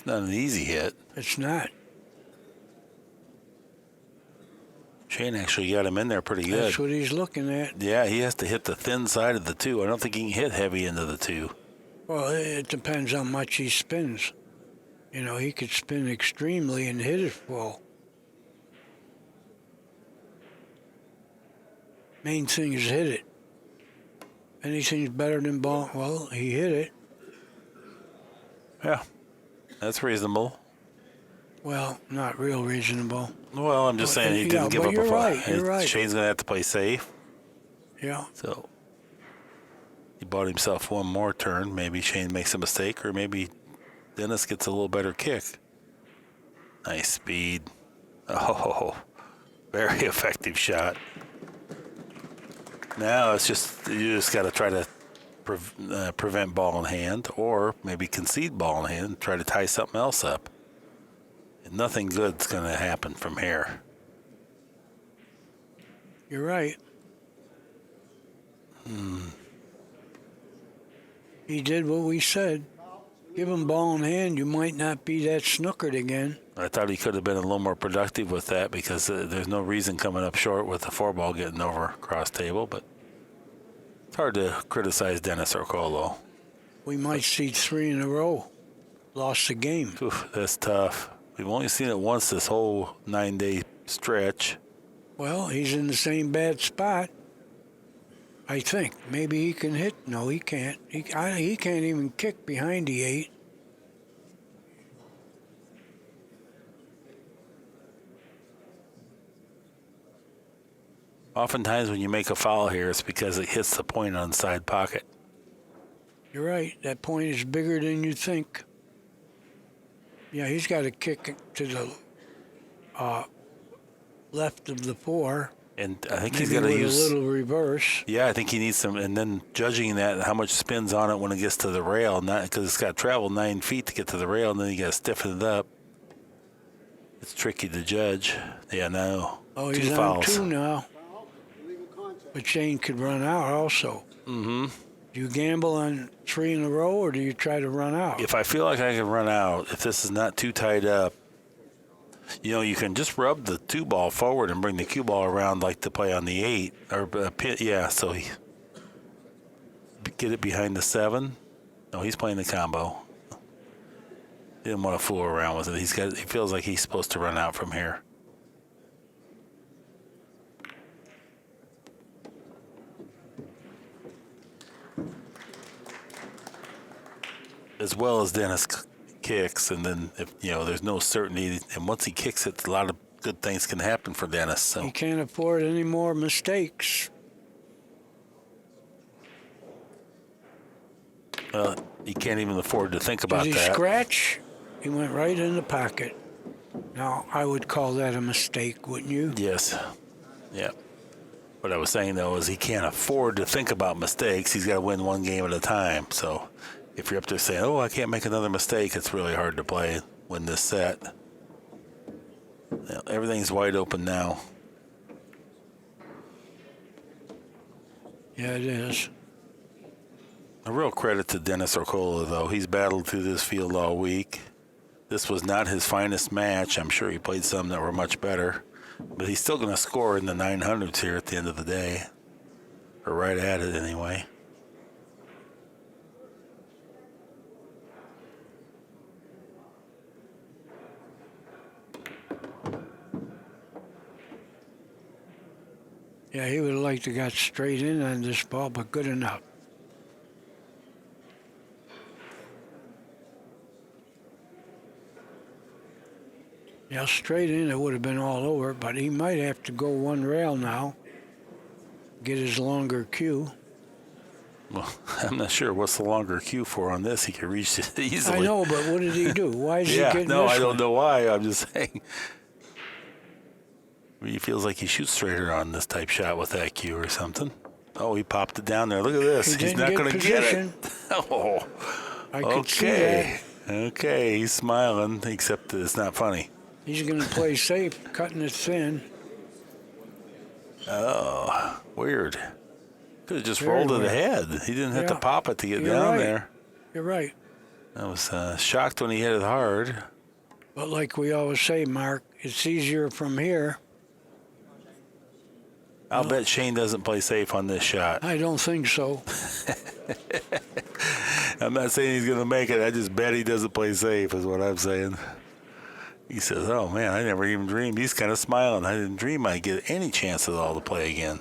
not an easy hit. It's not. Shane actually got him in there pretty good. That's what he's looking at. Yeah, he has to hit the thin side of the 2. I don't think he can hit heavy into the 2. Well, it depends how much he spins. You know, he could spin extremely and hit it full. Main thing is hit it. Anything's better than ball. Well, he hit it. Yeah, that's reasonable. Well, not real reasonable. Well, I'm just saying he didn't give up a you're fly. right. You're right. Shane's going to have to play safe. Yeah. So he bought himself one more turn. Maybe Shane makes a mistake, or maybe Dennis gets a little better kick. Nice speed. Oh, very effective shot. Now it's just, you just got to try to prevent ball in hand, or maybe concede ball in hand and try to tie something else up. And nothing good's going to happen from here. You're right. He did what we said. Give him ball in hand, you might not be that snookered again. I thought he could have been a little more productive with that, because there's no reason coming up short with the 4-ball getting over cross table, but it's hard to criticize Dennis Orcollo. We might see 3 in a row. Lost the game. Oof, that's tough. We've only seen it once this whole 9-day stretch. Well, he's in the same bad spot. I think. Maybe he can hit. No, he can't. He can't even kick behind the 8. Oftentimes when you make a foul here, it's because it hits the point on the side pocket. You're right. That point is bigger than you think. Yeah, he's got to kick to the left of the 4. And I think Maybe he's got to with use a little reverse. Yeah, I think he needs some, and then judging that, how much spins on it when it gets to the rail, not because it's got to travel 9 feet to get to the rail, and then you got to stiffen it up. It's tricky to judge. Yeah, no. Oh, 2 he's fouls. on 2 now. But Shane could run out also. Mm-hmm. Do you gamble on 3 in a row, or do you try to run out? If I feel like I can run out, if this is not too tied up, you know, you can just rub the 2-ball forward and bring the cue ball around like to play on the 8 or pit. Yeah, so he get it behind the 7. No, he's playing the combo. Didn't want to fool around with it. He feels like he's supposed to run out from here. As well as Dennis kicks, and then if there's no certainty, and once he kicks it, a lot of good things can happen for Dennis. So He can't afford any more mistakes. he can't even afford to think about Did he that. scratch? He went right in the pocket. Now, I would call that a mistake, wouldn't you? Yes. Yeah. What I was saying, though, is he can't afford to think about mistakes. He's got to win one game at a time. So if you're up there saying, oh, I can't make another mistake, it's really hard to win this set. Everything's wide open now. Yeah, it is. A real credit to Dennis Orcollo, though. He's battled through this field all week. This was not his finest match. I'm sure he played some that were much better. But he's still going to score in the 900s here at the end of the day. Or right at it, anyway. Yeah, he would have liked to got straight in on this ball, but good enough. Yeah, straight in, it would have been all over, but he might have to go one rail now, get his longer cue. Well, I'm not sure what's the longer cue for on this. He could reach it easily. I know, but what did he do? Why is he Yeah, getting no, this I don't one? know why. I'm just saying. He feels like he shoots straighter on this type shot with that cue or something. Oh, he popped it down there. Look at this. He He's didn't not going to get it. position. Oh, I could see okay. that. Okay, he's smiling, except that it's not funny. He's going to play safe, cutting it thin. Oh, weird. Could have just Very rolled it weird. ahead. He didn't have to Yeah. pop it to get You're down right. there. You're right. I was shocked when he hit it hard. But like we always say, Mark, it's easier from here. I'll bet Shane doesn't play safe on this shot. I don't think so. I'm not saying he's going to make it. I just bet he doesn't play safe is what I'm saying. He says, oh, man, I never even dreamed. He's kind of smiling. I didn't dream I'd get any chance at all to play again.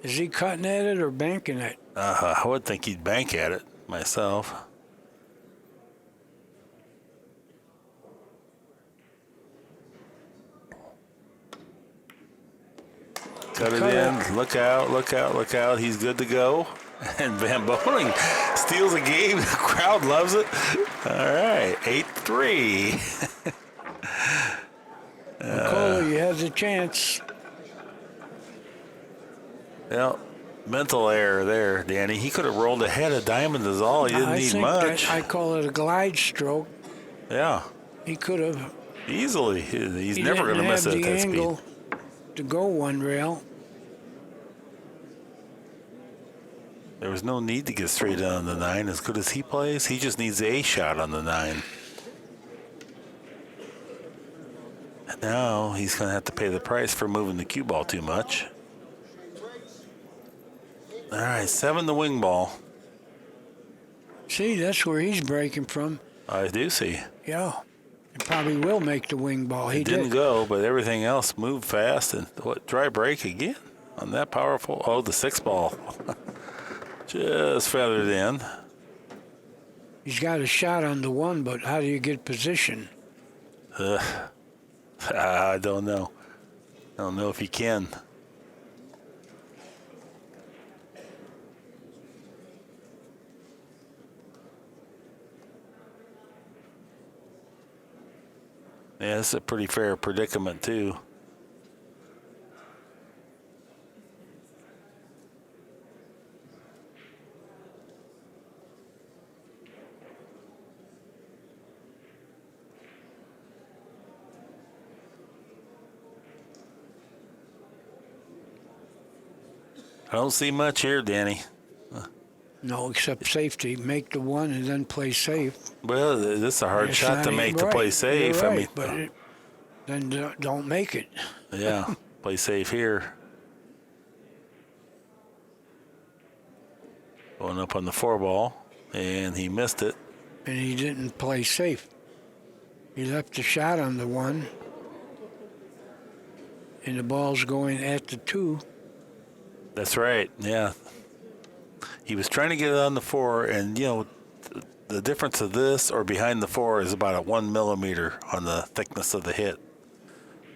Is he cutting at it or banking it? I would think he'd bank at it myself. Cut it in. Look out, look out, look out. He's good to go. And Van Boening steals a game. The crowd loves it. All right, 8-3. Orcollo, you have the chance. Well, mental error there, Danny. He could have rolled ahead. A diamond is all. He didn't I need think much. that I call it a glide stroke. Yeah, He could have. easily. He's He never going to didn't miss have it at the that angle speed. to go one rail. There was no need to get straight on the 9. As good as he plays, he just needs a shot on the 9. And now he's going to have to pay the price for moving the cue ball too much. All right, 7 the wing ball. See, that's where he's breaking from. I do see. Yeah. He probably will make the wing ball. He It didn't did. go, but everything else moved fast. And what, dry break again on that powerful? Oh, the 6 ball. Just feathered in. He's got a shot on the 1, but how do you get position? I don't know. I don't know if he can. Yeah, this is a pretty fair predicament, too. I don't see much here, Danny. No, except safety. Make the 1 and then play safe. Well, this is a hard It's shot to not make right. to play safe. You're right, I mean, but then don't make it. yeah, play safe here. Going up on the 4 ball, and he missed it. And he didn't play safe. He left the shot on the 1, and the ball's going at the 2. That's right, yeah. He was trying to get it on the 4, and, you know, the difference of this or behind the 4 is about a 1 millimeter on the thickness of the hit.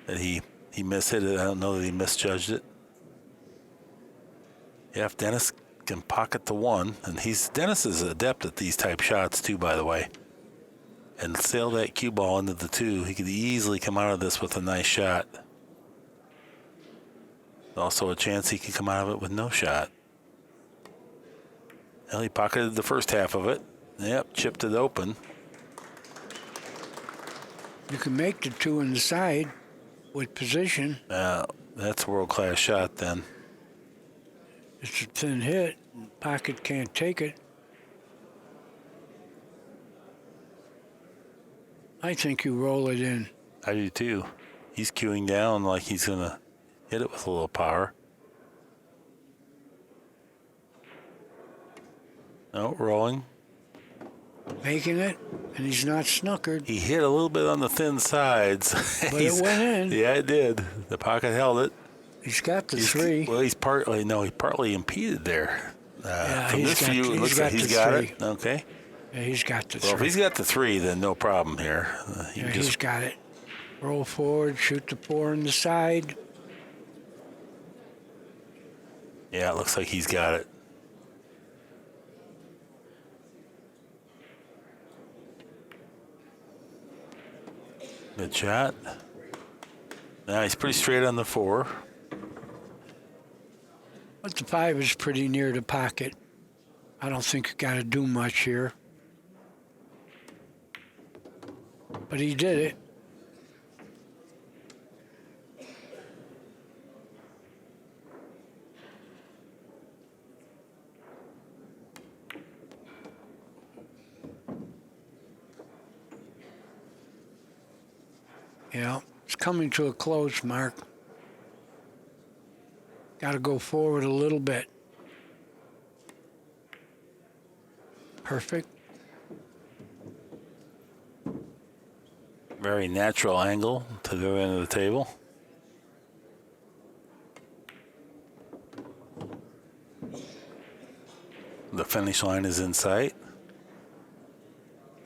That he mishit it. I don't know that he misjudged it. Yeah, if Dennis can pocket the 1, and Dennis is adept at these type shots too, by the way, and sail that cue ball into the 2, he could easily come out of this with a nice shot. Also a chance he could come out of it with no shot. Well, he pocketed the first half of it. Yep, chipped it open. You can make the 2 in the side with position. That's a world-class shot then. It's a thin hit. Pocket can't take it. I think you roll it in. I do too. He's cueing down like he's going to hit it with a little power. No, rolling. Making it, and he's not snookered. He hit a little bit on the thin sides. But it went in. Yeah, it did. The pocket held it. He's got the 3. Well, he partly impeded there. Yeah, From he's this got- view, it he's looks got like he's the got 3. it. Okay. Yeah, he's got the 3. Well, if he's got the 3, then no problem here. Yeah, he's got it. Roll forward, shoot the 4 in the side. Yeah, it looks like he's got it. Good shot. Now he's pretty straight on the 4. But the 5 is pretty near the pocket. I don't think you got to do much here. But he did it. Yeah, it's coming to a close, Mark. Got to go forward a little bit. Perfect. Very natural angle to go into the table. The finish line is in sight.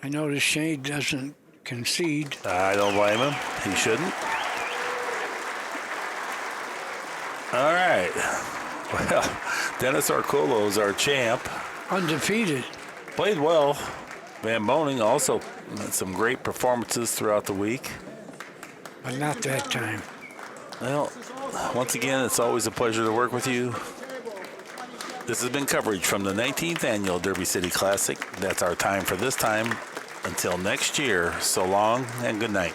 I notice Shane doesn't concede. I don't blame him. He shouldn't. All right. Well, Dennis Orcollo is our champ. Undefeated. Played well. Van Boening also had some great performances throughout the week. But not that time. Well, once again, it's always a pleasure to work with you. This has been coverage from the 19th Annual Derby City Classic. That's our time for this time. Until next year, so long and good night.